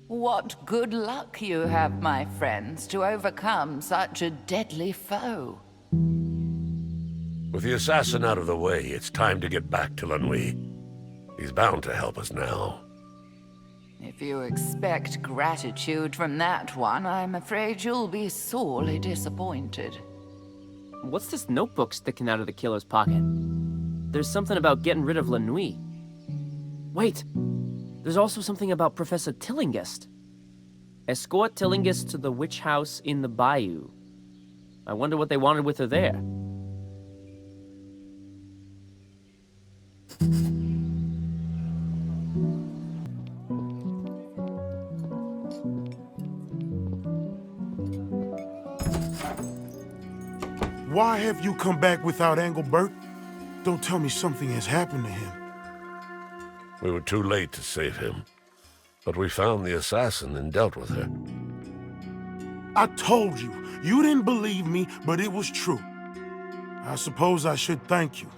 What good luck you have, my friends, to overcome such a deadly foe. With the assassin out of the way, it's time to get back to Lanui. He's bound to help us now. If you expect gratitude from that one, I'm afraid you'll be sorely disappointed. What's this notebook sticking out of the killer's pocket? There's something about getting rid of Lanui. Wait, there's also something about Professor Tillinghast. Escort Tillinghast to the witch house in the bayou. I wonder what they wanted with her there. Why have you come back without Engelbert? Don't tell me something has happened to him. We were too late to save him, but we found the assassin and dealt with her. I told you. You didn't believe me, but it was true. I suppose I should thank you,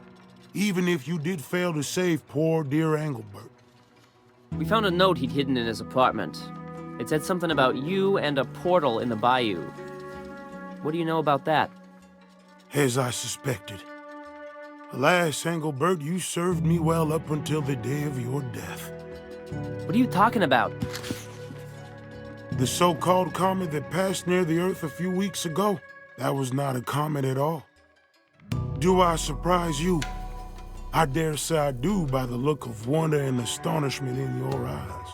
even if you did fail to save poor dear Engelbert. We found a note he'd hidden in his apartment. It said something about you and a portal in the bayou. What do you know about that? As I suspected. Alas, Engelbert, you served me well up until the day of your death. What are you talking about? The so-called comet that passed near the Earth a few weeks ago, that was not a comet at all. Do I surprise you? I dare say I do by the look of wonder and astonishment in your eyes.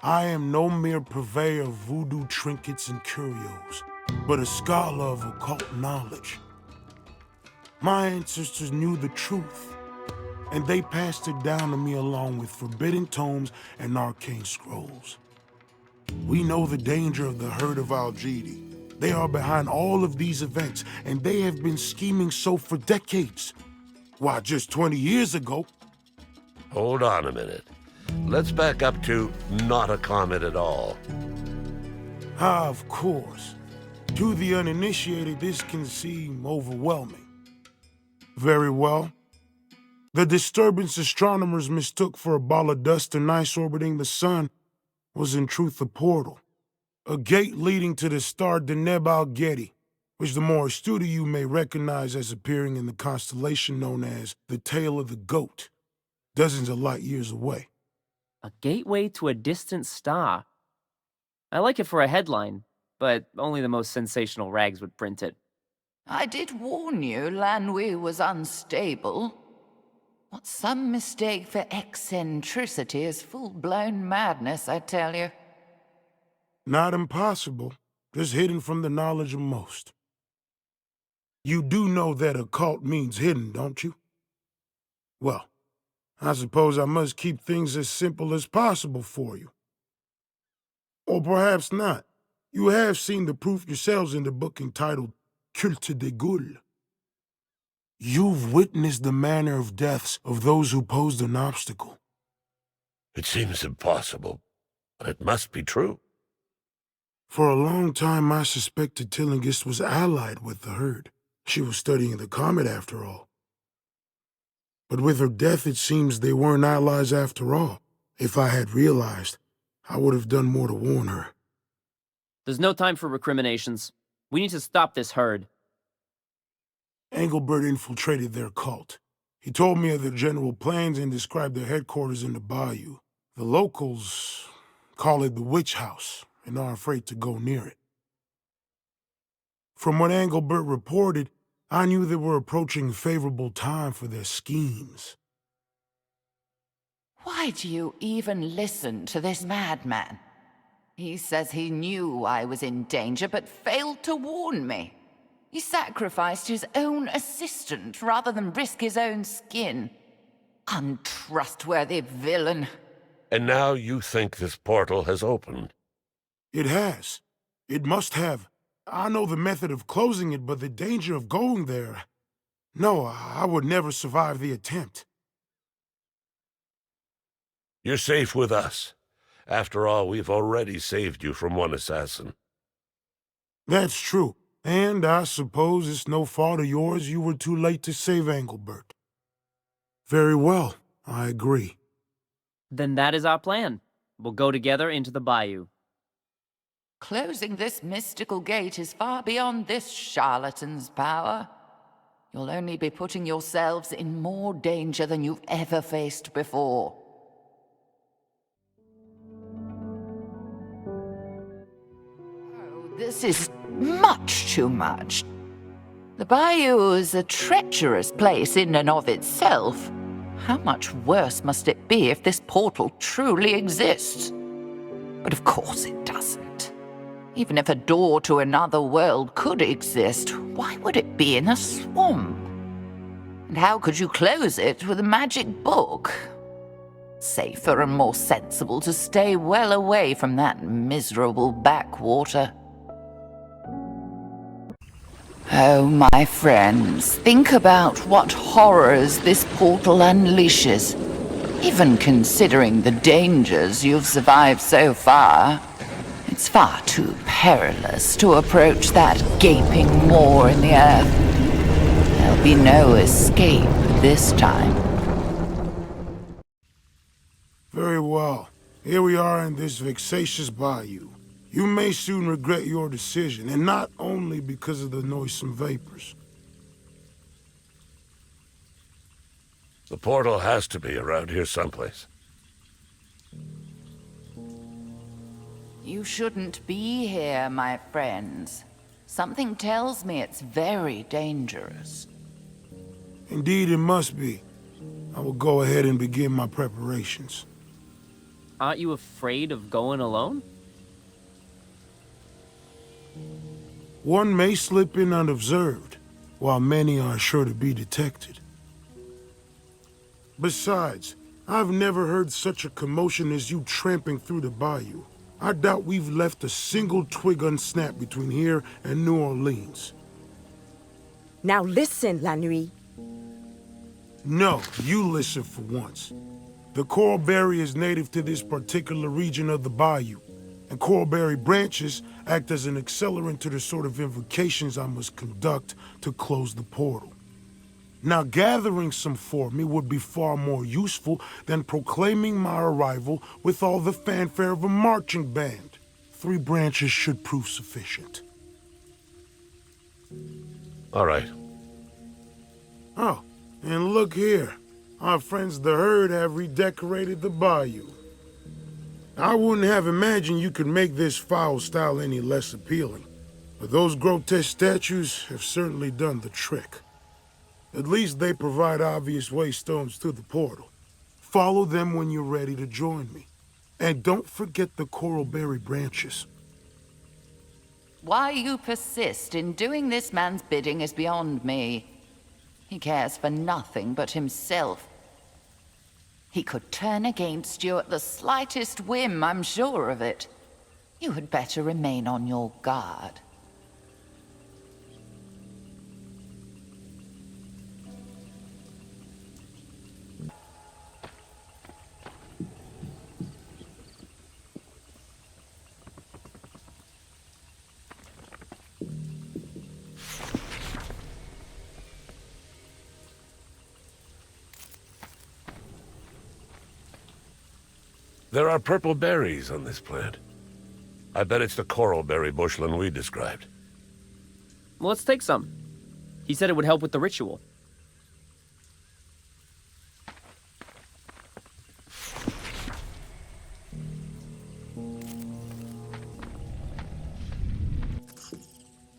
I am no mere purveyor of voodoo trinkets and curios, but a scholar of occult knowledge. My ancestors knew the truth, and they passed it down to me along with forbidden tomes and arcane scrolls. We know the danger of the herd of Al-Jidi. They are behind all of these events, and they have been scheming so for decades. Why, just 20 years ago... Hold on a minute. Let's back up to not a comet at all. Ah, of course. To the uninitiated, this can seem overwhelming. Very well. The disturbance astronomers mistook for a ball of dust and ice orbiting the sun was in truth a portal, a gate leading to the star Deneb al-Gedi, which the more astute of you may recognize as appearing in the constellation known as the Tail of the Goat, dozens of light years away. A gateway to a distant star. I like it for a headline, but only the most sensational rags would print it. I did warn you Lanui was unstable. What's some mistake for eccentricity is full-blown madness, I tell you. Not impossible, just hidden from the knowledge of most. You do know that occult means hidden, don't you? Well, I suppose I must keep things as simple as possible for you. Or perhaps not. You have seen the proof yourselves in the book entitled Culte des Goules. You've witnessed the manner of deaths of those who posed an obstacle. It seems impossible, but it must be true. For a long time, I suspected Tillinghast was allied with the herd. She was studying the comet after all. But with her death, it seems they weren't allies after all. If I had realized, I would have done more to warn her. There's no time for recriminations. We need to stop this herd. Engelbert infiltrated their cult. He told me of their general plans and described their headquarters in the bayou. The locals call it the witch house and are afraid to go near it. From what Engelbert reported, I knew they were approaching a favorable time for their schemes. Why do you even listen to this madman? He says he knew I was in danger, but failed to warn me. He sacrificed his own assistant rather than risk his own skin. Untrustworthy villain. And now you think this portal has opened? It has. It must have. I know the method of closing it, but the danger of going there... No, I would never survive the attempt. You're safe with us. After all, we've already saved you from one assassin. That's true. And I suppose it's no fault of yours you were too late to save Engelbert. Very well, I agree. Then that is our plan. We'll go together into the bayou. Closing this mystical gate is far beyond this charlatan's power. You'll only be putting yourselves in more danger than you've ever faced before. Oh, this is much too much. The bayou is a treacherous place in and of itself. How much worse must it be if this portal truly exists? But of course it doesn't. Even if a door to another world could exist, why would it be in a swamp? And how could you close it with a magic book? Safer and more sensible to stay well away from that miserable backwater. Oh, my friends, think about what horrors this portal unleashes. Even considering the dangers you've survived so far, it's far too perilous to approach that gaping maw in the earth. There'll be no escape this time. Very well. Here we are in this vexatious bayou. You may soon regret your decision, and not only because of the noisome vapors. The portal has to be around here someplace. You shouldn't be here, my friends. Something tells me it's very dangerous. Indeed, it must be. I will go ahead and begin my preparations. Aren't you afraid of going alone? One may slip in unobserved, while many are sure to be detected. Besides, I've never heard such a commotion as you tramping through the bayou. I doubt we've left a single twig unsnapped between here and New Orleans. Now listen, La Nuit. No, you listen for once. The coralberry is native to this particular region of the bayou, and coralberry branches act as an accelerant to the sort of invocations I must conduct to close the portal. Now, gathering some for me would be far more useful than proclaiming my arrival with all the fanfare of a marching band. 3 branches should prove sufficient. All right. Oh, and look here. Our friends the herd have redecorated the bayou. I wouldn't have imagined you could make this foul style any less appealing, but those grotesque statues have certainly done the trick. At least they provide obvious waystones to the portal. Follow them when you're ready to join me. And don't forget the coralberry branches. Why you persist in doing this man's bidding is beyond me. He cares for nothing but himself. He could turn against you at the slightest whim, I'm sure of it. You had better remain on your guard. There are purple berries on this plant. I bet it's the coral berry bush Lenui described. Well, let's take some. He said it would help with the ritual.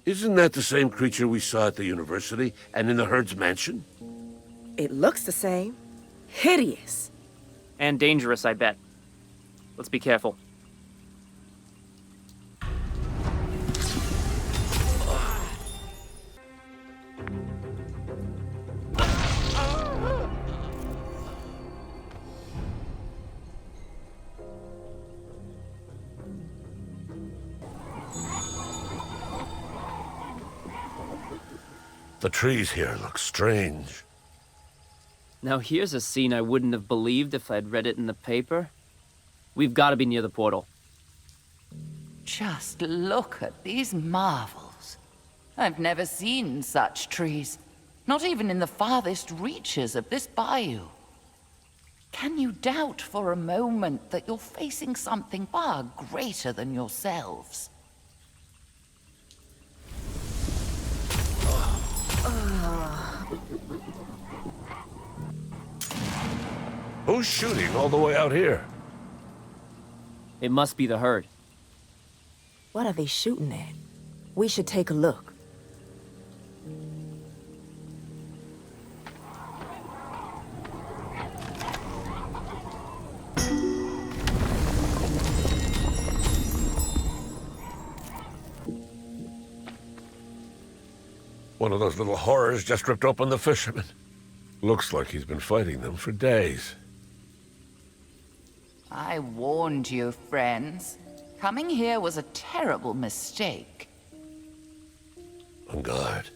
Isn't that the same creature we saw at the university and in the herd's mansion? It looks the same. Hideous. And dangerous, I bet. Let's be careful. The trees here look strange. Now here's a scene I wouldn't have believed if I'd read it in the paper. We've got to be near the portal. Just look at these marvels. I've never seen such trees, not even in the farthest reaches of this bayou. Can you doubt for a moment that you're facing something far greater than yourselves? Who's shooting all the way out here? It must be the herd. What are they shooting at? We should take a look. One of those little horrors just ripped open the fisherman. Looks like he's been fighting them for days. I warned you, friends. Coming here was a terrible mistake. On guard.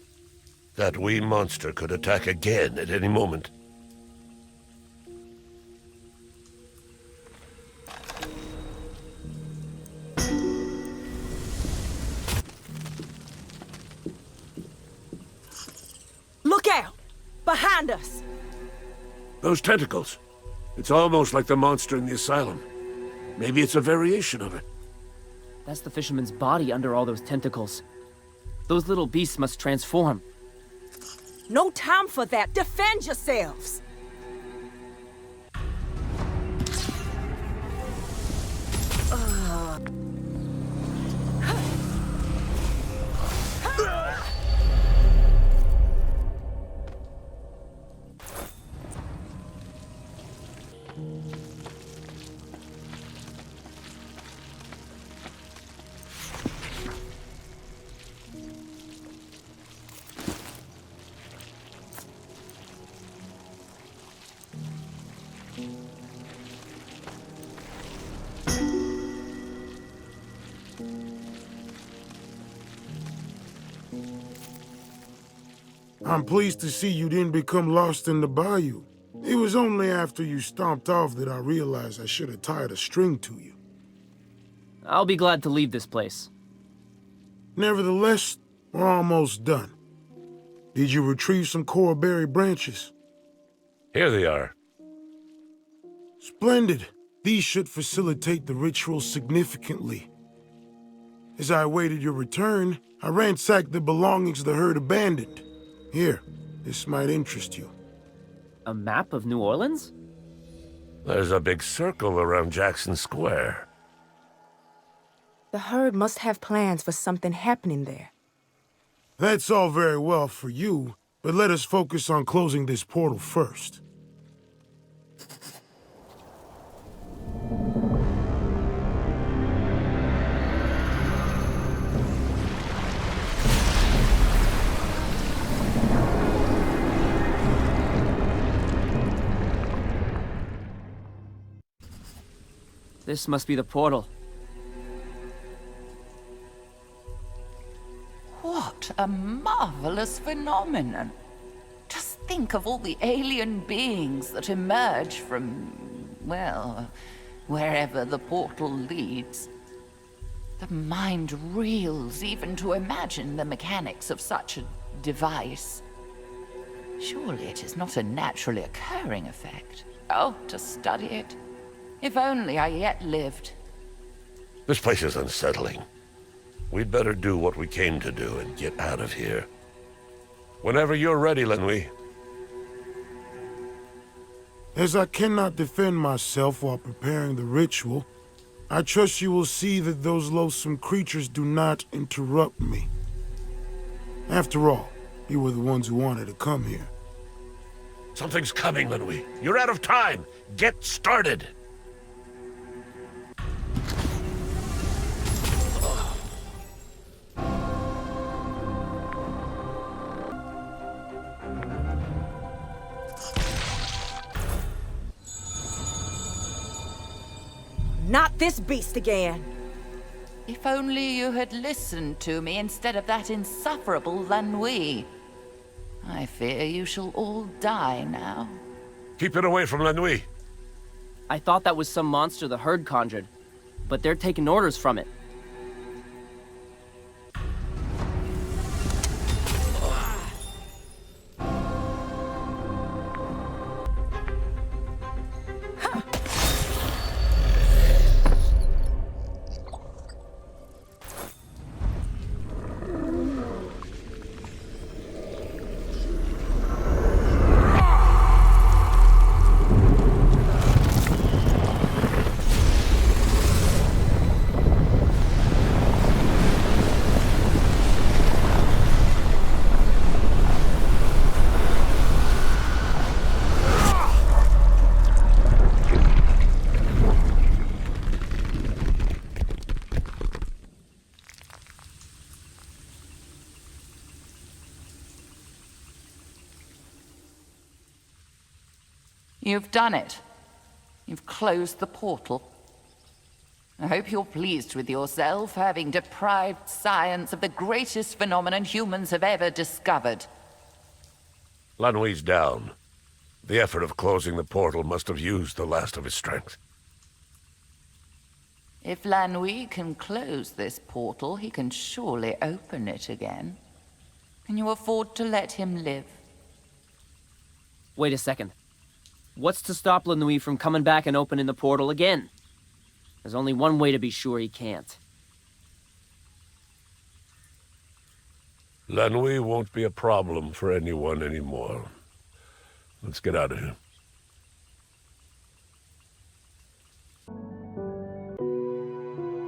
That wee monster could attack again at any moment. Look out! Behind us! Those tentacles. It's almost like the monster in the asylum. Maybe it's a variation of it. That's the fisherman's body under all those tentacles. Those little beasts must transform. No time for that! Defend yourselves! I'm pleased to see you didn't become lost in the bayou. It was only after you stomped off that I realized I should have tied a string to you. I'll be glad to leave this place. Nevertheless, we're almost done. Did you retrieve some coral berry branches? Here they are. Splendid. These should facilitate the ritual significantly. As I awaited your return, I ransacked the belongings the herd abandoned. Here, this might interest you. A map of New Orleans? There's a big circle around Jackson Square. The herd must have plans for something happening there. That's all very well for you, but let us focus on closing this portal first. This must be the portal. What a marvelous phenomenon. Just think of all the alien beings that emerge from, well, wherever the portal leads. The mind reels even to imagine the mechanics of such a device. Surely it is not a naturally occurring effect. Oh, to study it, If only I yet lived. This place is unsettling. We'd better do what we came to do and get out of here. Whenever you're ready, Lenui. As I cannot defend myself while preparing the ritual, I trust you will see that those loathsome creatures do not interrupt me. After all, you were the ones who wanted to come here. Something's coming, Lenui. You're out of time. Get started. Not this beast again! If only you had listened to me instead of that insufferable Lenui. I fear you shall all die now. Keep it away from Lenui. I thought that was some monster the herd conjured, but they're taking orders from it. You've done it. You've closed the portal. I hope you're pleased with yourself, having deprived science of the greatest phenomenon humans have ever discovered. Lanui's down. The effort of closing the portal must have used the last of his strength. If Lanui can close this portal, he can surely open it again. Can you afford to let him live? Wait a second. What's to stop Lenui from coming back and opening the portal again? There's only one way to be sure he can't. Lenui won't be a problem for anyone anymore. Let's get out of here.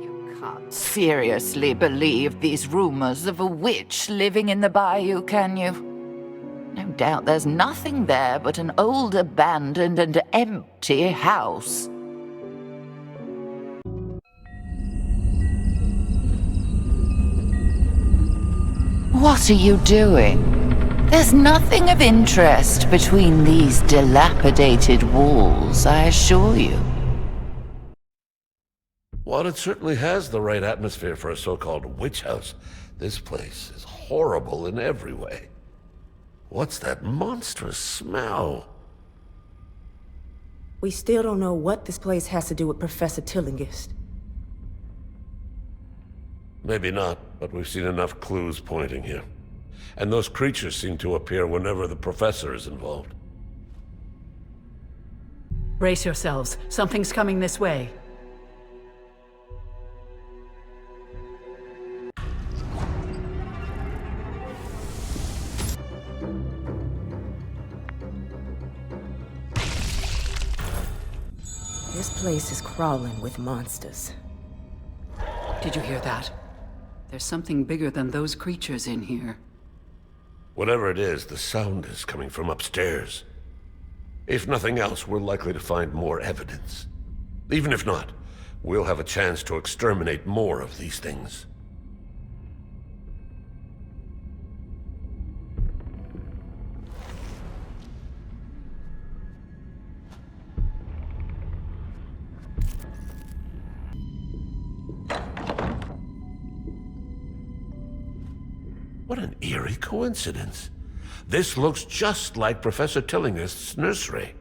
You can't seriously believe these rumors of a witch living in the bayou, can you? No doubt there's nothing there but an old, abandoned, and empty house. What are you doing? There's nothing of interest between these dilapidated walls, I assure you. While it certainly has the right atmosphere for a so-called witch house, this place is horrible in every way. What's that monstrous smell? We still don't know what this place has to do with Professor Tillinghast. Maybe not, but we've seen enough clues pointing here. And those creatures seem to appear whenever the professor is involved. Brace yourselves. Something's coming this way. This place is crawling with monsters. Did you hear that? There's something bigger than those creatures in here. Whatever it is, the sound is coming from upstairs. If nothing else, we're likely to find more evidence. Even if not, we'll have a chance to exterminate more of these things. What an eerie coincidence. This looks just like Professor Tillinghast's nursery.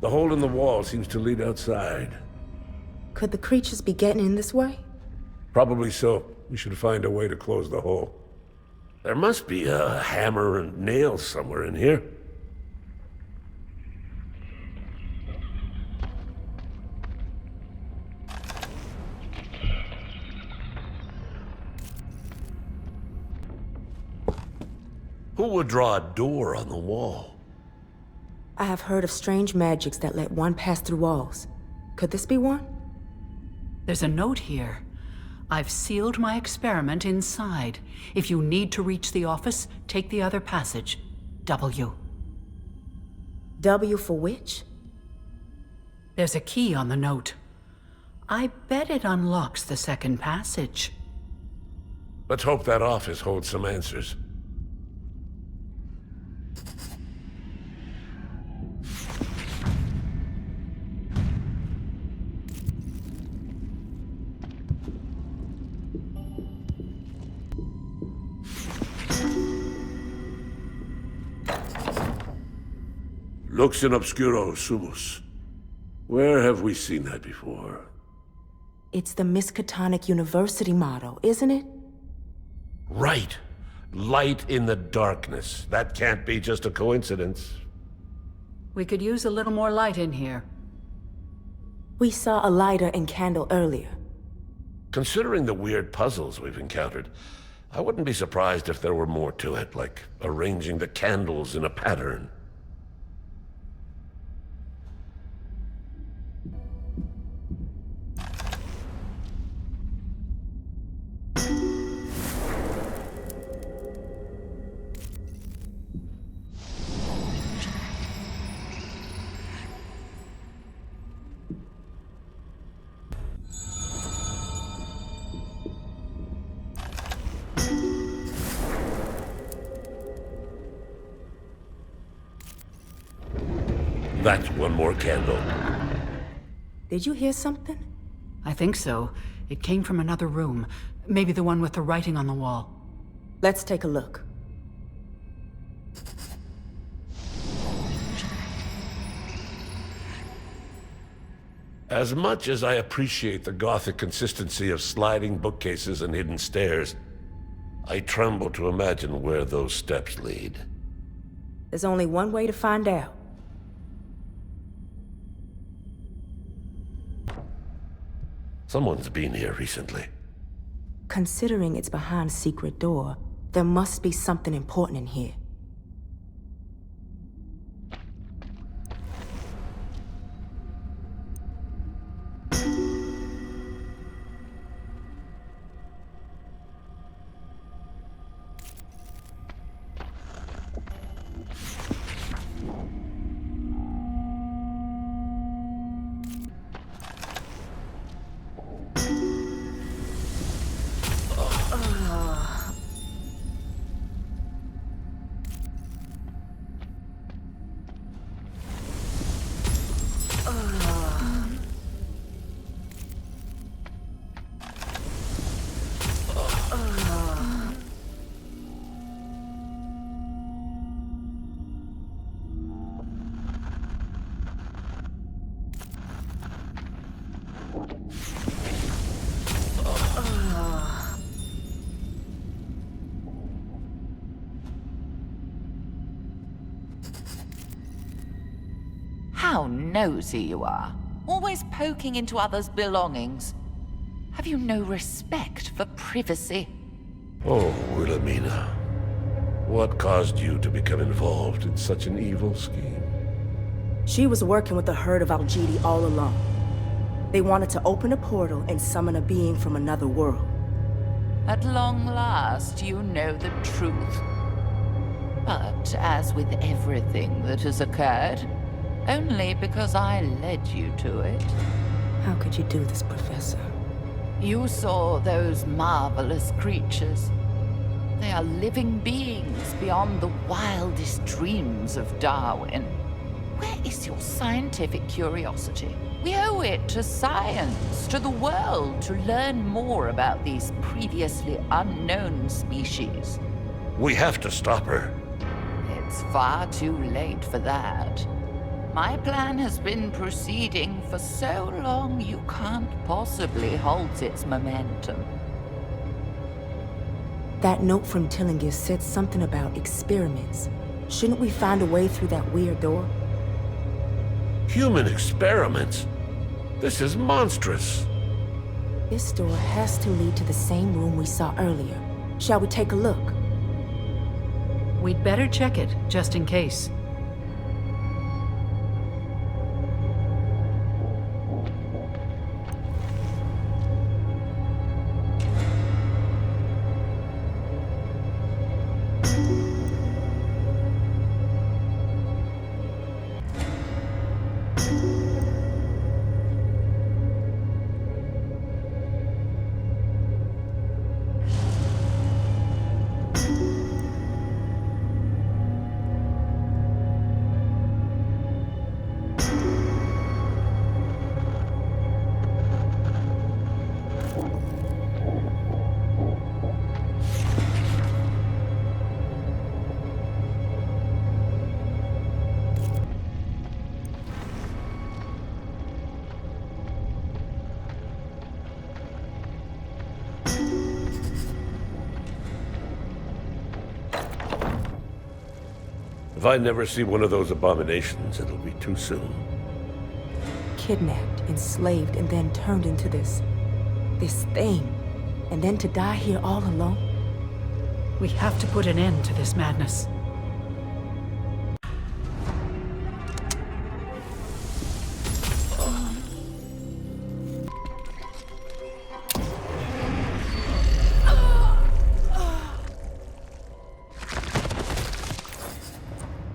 The hole in the wall seems to lead outside. Could the creatures be getting in this way? Probably so. We should find a way to close the hole. There must be a hammer and nails somewhere in here. Who would draw a door on the wall? I have heard of strange magics that let one pass through walls. Could this be one? There's a note here. I've sealed my experiment inside. If you need to reach the office, take the other passage. W. W for which? There's a key on the note. I bet it unlocks the second passage. Let's hope that office holds some answers. Lux in obscuro sumus. Where have we seen that before? It's the Miskatonic University motto, isn't it? Right. Light in the darkness. That can't be just a coincidence. We could use a little more light in here. We saw a lighter and candle earlier. Considering the weird puzzles we've encountered, I wouldn't be surprised if there were more to it, like arranging the candles in a pattern. That's one more candle. Did you hear something? I think so. It came from another room. Maybe the one with the writing on the wall. Let's take a look. As much as I appreciate the Gothic consistency of sliding bookcases and hidden stairs, I tremble to imagine where those steps lead. There's only one way to find out. Someone's been here recently. Considering it's behind a secret door, there must be something important in here. How nosy you are. Always poking into others' belongings. Have you no respect for privacy? Oh, Wilhelmina. What caused you to become involved in such an evil scheme? She was working with the herd of Algidi all along. They wanted to open a portal and summon a being from another world. At long last, you know the truth. But as with everything that has occurred, only because I led you to it. How could you do this, Professor? You saw those marvelous creatures. They are living beings beyond the wildest dreams of Darwin. Where is your scientific curiosity? We owe it to science, to the world, to learn more about these previously unknown species. We have to stop her. It's far too late for that. My plan has been proceeding for so long you can't possibly halt its momentum. That note from Tillinghast said something about experiments. Shouldn't we find a way through that weird door? Human experiments? This is monstrous. This door has to lead to the same room we saw earlier. Shall we take a look? We'd better check it, just in case. If I never see one of those abominations, it'll be too soon. Kidnapped, enslaved, and then turned into this thing. And then to die here all alone? We have to put an end to this madness.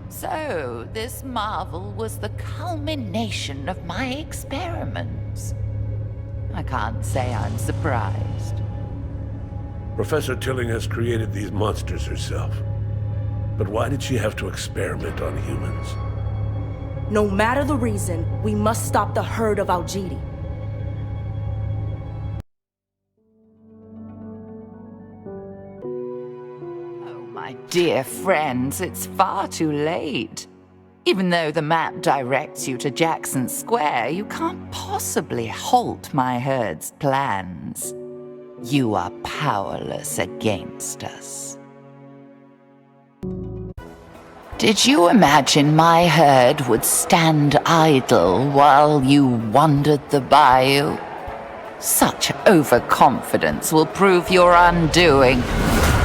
So, this marvel was the culmination of my experiments. I can't say I'm surprised. Professor Tillinghast created these monsters herself. But why did she have to experiment on humans? No matter the reason, we must stop the herd of Al-Jidi. My dear friends, it's far too late. Even though the map directs you to Jackson Square, you can't possibly halt my herd's plans. You are powerless against us. Did you imagine my herd would stand idle while you wandered the bayou? Such overconfidence will prove your undoing.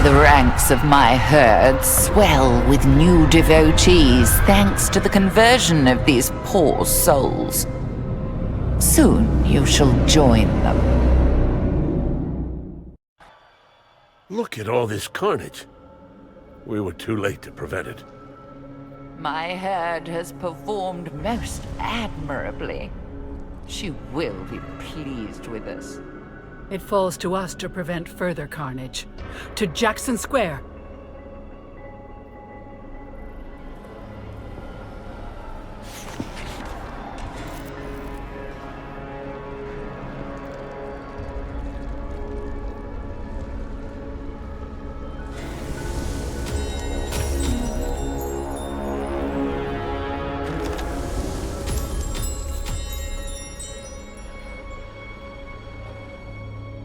The ranks of my herd swell with new devotees thanks to the conversion of these poor souls. Soon you shall join them. Look at all this carnage. We were too late to prevent it. My herd has performed most admirably. She will be pleased with us. It falls to us to prevent further carnage. To Jackson Square!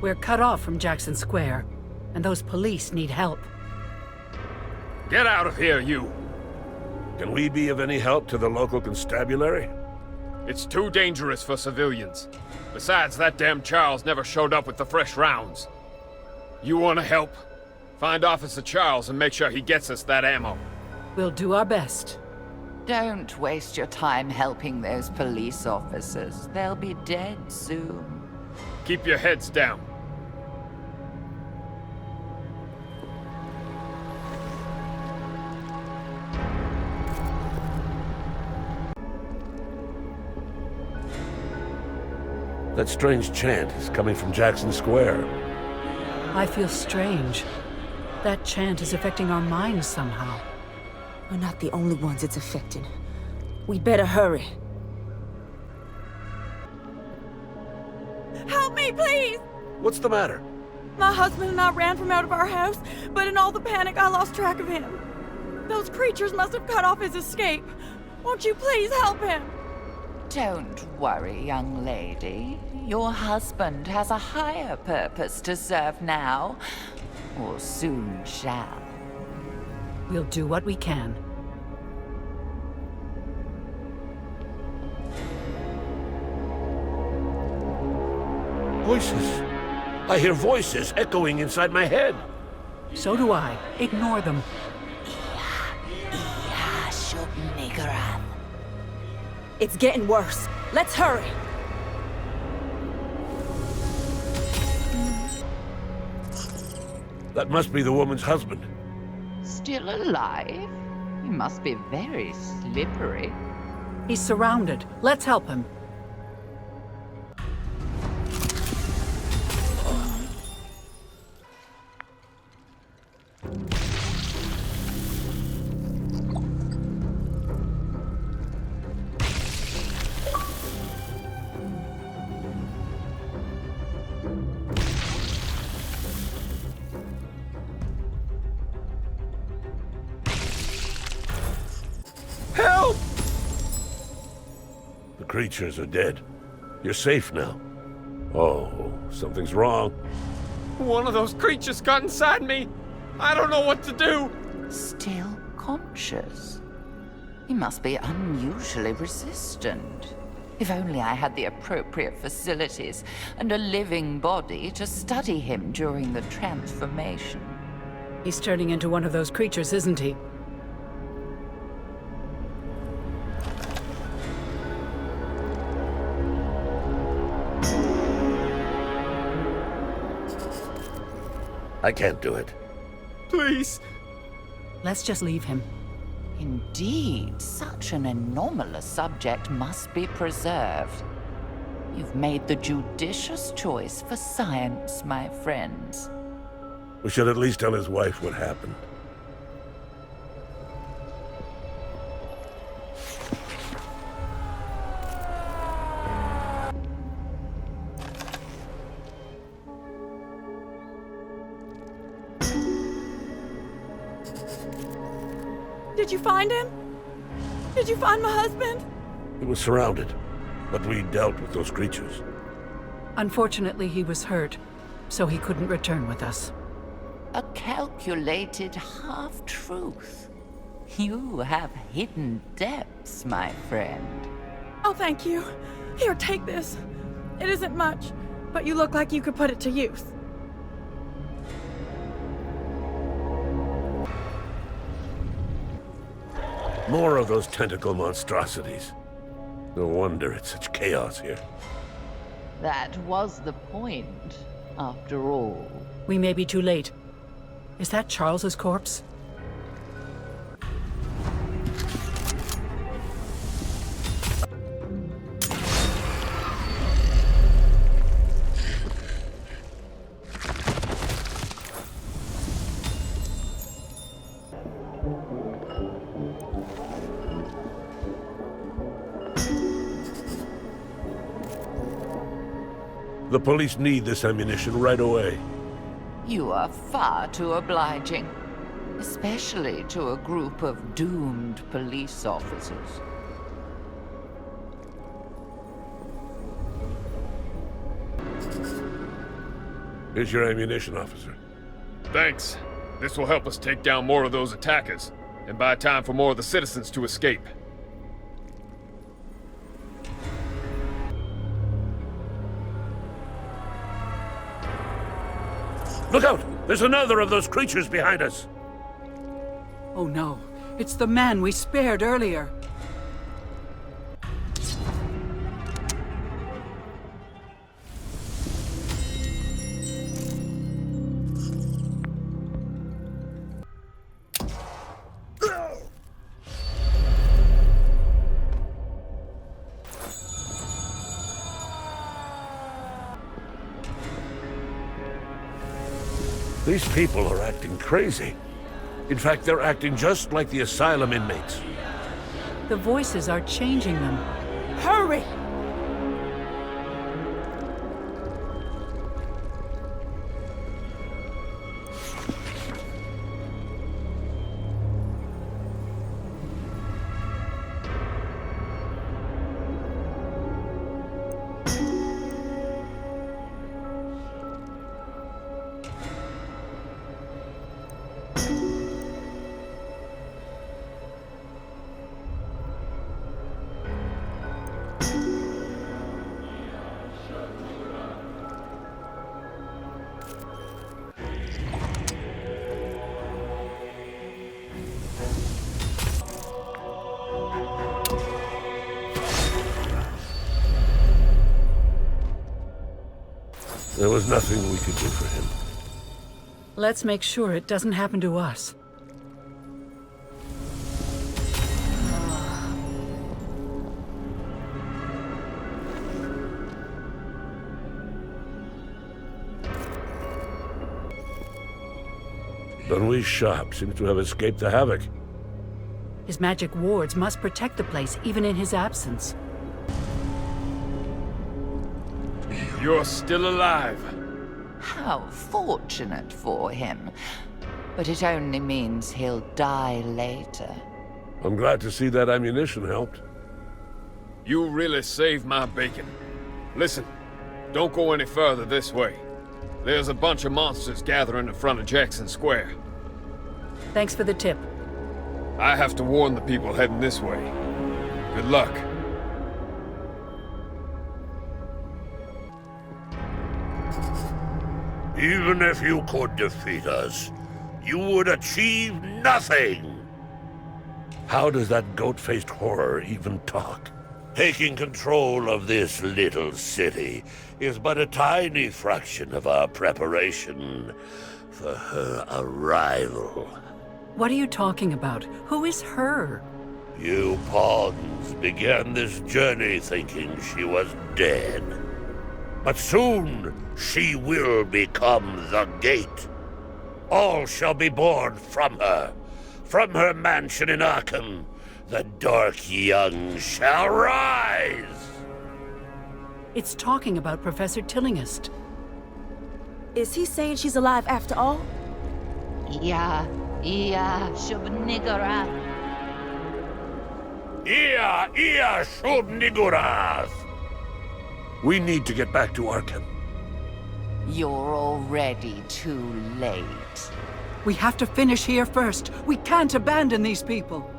We're cut off from Jackson Square, and those police need help. Get out of here, you! Can we be of any help to the local constabulary? It's too dangerous for civilians. Besides, that damn Charles never showed up with the fresh rounds. You want to help? Find Officer Charles and make sure he gets us that ammo. We'll do our best. Don't waste your time helping those police officers. They'll be dead soon. Keep your heads down. That strange chant is coming from Jackson Square. I feel strange. That chant is affecting our minds somehow. We're not the only ones it's affecting. We'd better hurry. Help me, please! What's the matter? My husband and I ran from out of our house, but in all the panic, I lost track of him. Those creatures must have cut off his escape. Won't you please help him? Don't worry, young lady. Your husband has a higher purpose to serve now, or soon shall. We'll do what we can. Voices. I hear voices echoing inside my head. So do I. Ignore them. It's getting worse. Let's hurry. That must be the woman's husband. Still alive? He must be very slippery. He's surrounded. Let's help him. Help! The creatures are dead. You're safe now. Oh, something's wrong. One of those creatures got inside me. I don't know what to do. Still conscious? He must be unusually resistant. If only I had the appropriate facilities and a living body to study him during the transformation. He's turning into one of those creatures, isn't he? I can't do it. Please. Let's just leave him. Indeed, such an anomalous subject must be preserved. You've made the judicious choice for science, my friends. We should at least tell his wife what happened. Did you find him? Did you find my husband? He was surrounded, but we dealt with those creatures. Unfortunately, he was hurt, so he couldn't return with us. A calculated half-truth. You have hidden depths, my friend. Oh, thank you. Here, take this. It isn't much, but you look like you could put it to use. More of those tentacle monstrosities. No wonder it's such chaos here. That was the point, after all. We may be too late. Is that Charles's corpse? The police need this ammunition right away. You are far too obliging, especially to a group of doomed police officers. Here's your ammunition, officer. Thanks. This will help us take down more of those attackers, and buy time for more of the citizens to escape. Look out! There's another of those creatures behind us! Oh no, it's the man we spared earlier. These people are acting crazy. In fact, they're acting just like the asylum inmates. The voices are changing them. Hurry! There was nothing we could do for him. Let's make sure it doesn't happen to us. Benoit's shop seems to have escaped the havoc. His magic wards must protect the place, even in his absence. You're still alive. How fortunate for him. But it only means he'll die later. I'm glad to see that ammunition helped. You really saved my bacon. Listen, don't go any further this way. There's a bunch of monsters gathering in front of Jackson Square. Thanks for the tip. I have to warn the people heading this way. Good luck. Even if you could defeat us, you would achieve nothing. How does that goat-faced horror even talk? Taking control of this little city is but a tiny fraction of our preparation for her arrival. What are you talking about? Who is her? You pawns began this journey thinking she was dead. But soon she will become the gate. All shall be born from her. From her mansion in Arkham, the dark young shall rise! It's talking about Professor Tillinghast. Is he saying she's alive after all? Yeah, Shub-Niggurath. Ia, Shub-Niggurath! We need to get back to Arkham. You're already too late. We have to finish here first. We can't abandon these people.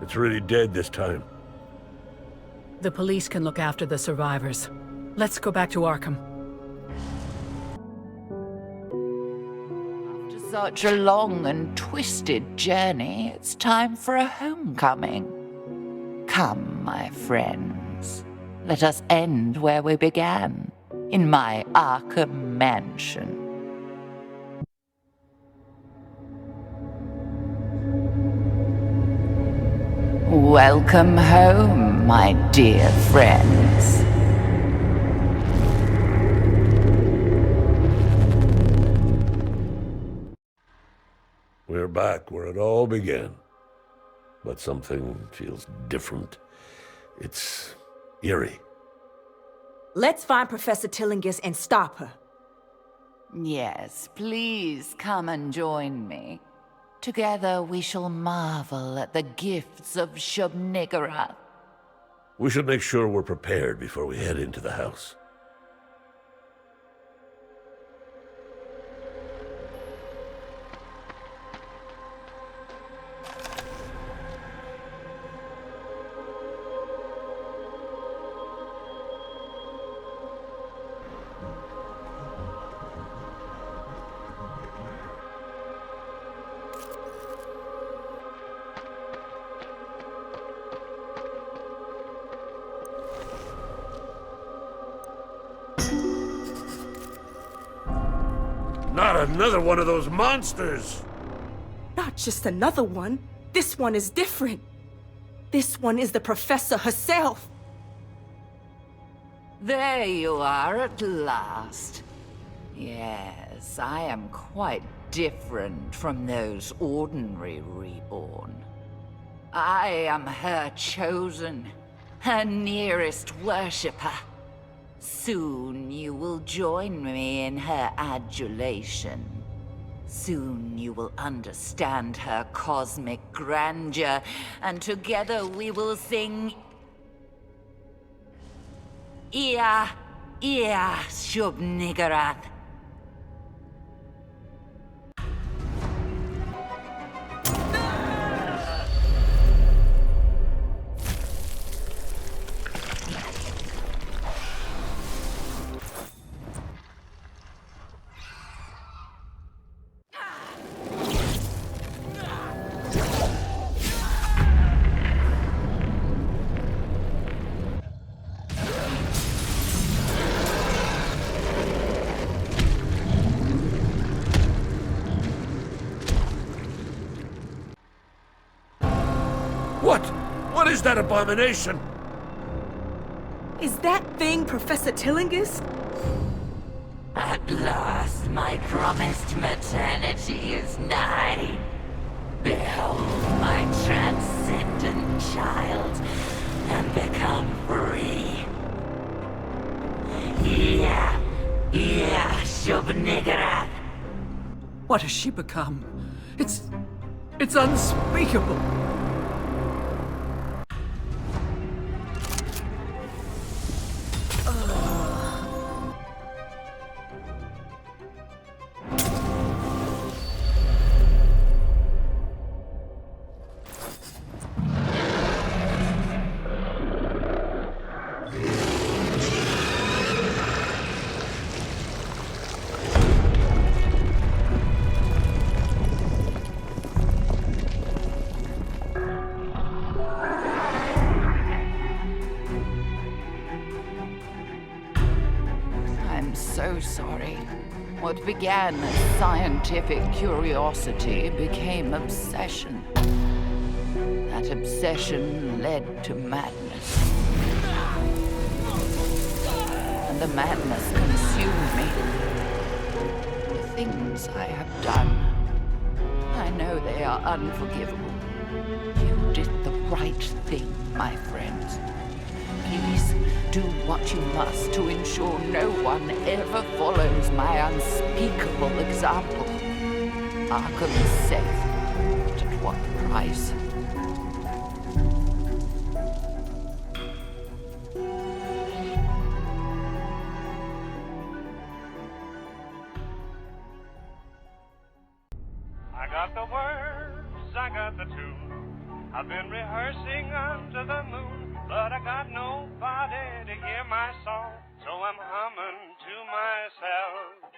It's really dead this time. The police can look after the survivors. Let's go back to Arkham. After such a long and twisted journey, it's time for a homecoming. Come, my friends. Let us end where we began, in my Arkham mansion. Welcome home, my dear friends. We're back where it all began. But something feels different. It's eerie. Let's find Professor Tillinghast and stop her. Yes, please come and join me. Together we shall marvel at the gifts of Shub-Niggurath. We should make sure we're prepared before we head into the house. Not another one of those monsters! Not just another one. This one is different. This one is the professor herself. There you are at last. Yes, I am quite different from those ordinary reborn. I am her chosen, her nearest worshipper. Soon you will join me in her adulation. Soon you will understand her cosmic grandeur, and together we will sing Ia, Shub-Niggurath. that abomination? Is that thing Professor Tillinghast? At last, my promised maternity is nigh. Behold my transcendent child, and become free. Shubnigarat. What has she become? It's unspeakable. So sorry. What began as scientific curiosity became obsession. That obsession led to madness. And the madness consumed me. The things I have done, I know they are unforgivable. You did the right thing, my friends. Please, do what you must to ensure no one ever follows my unspeakable example. Arkham is safe, but at what price? I got the words, I got the tune. I've been rehearsing under the moon, but I got nobody to hear my song, so I'm humming to myself.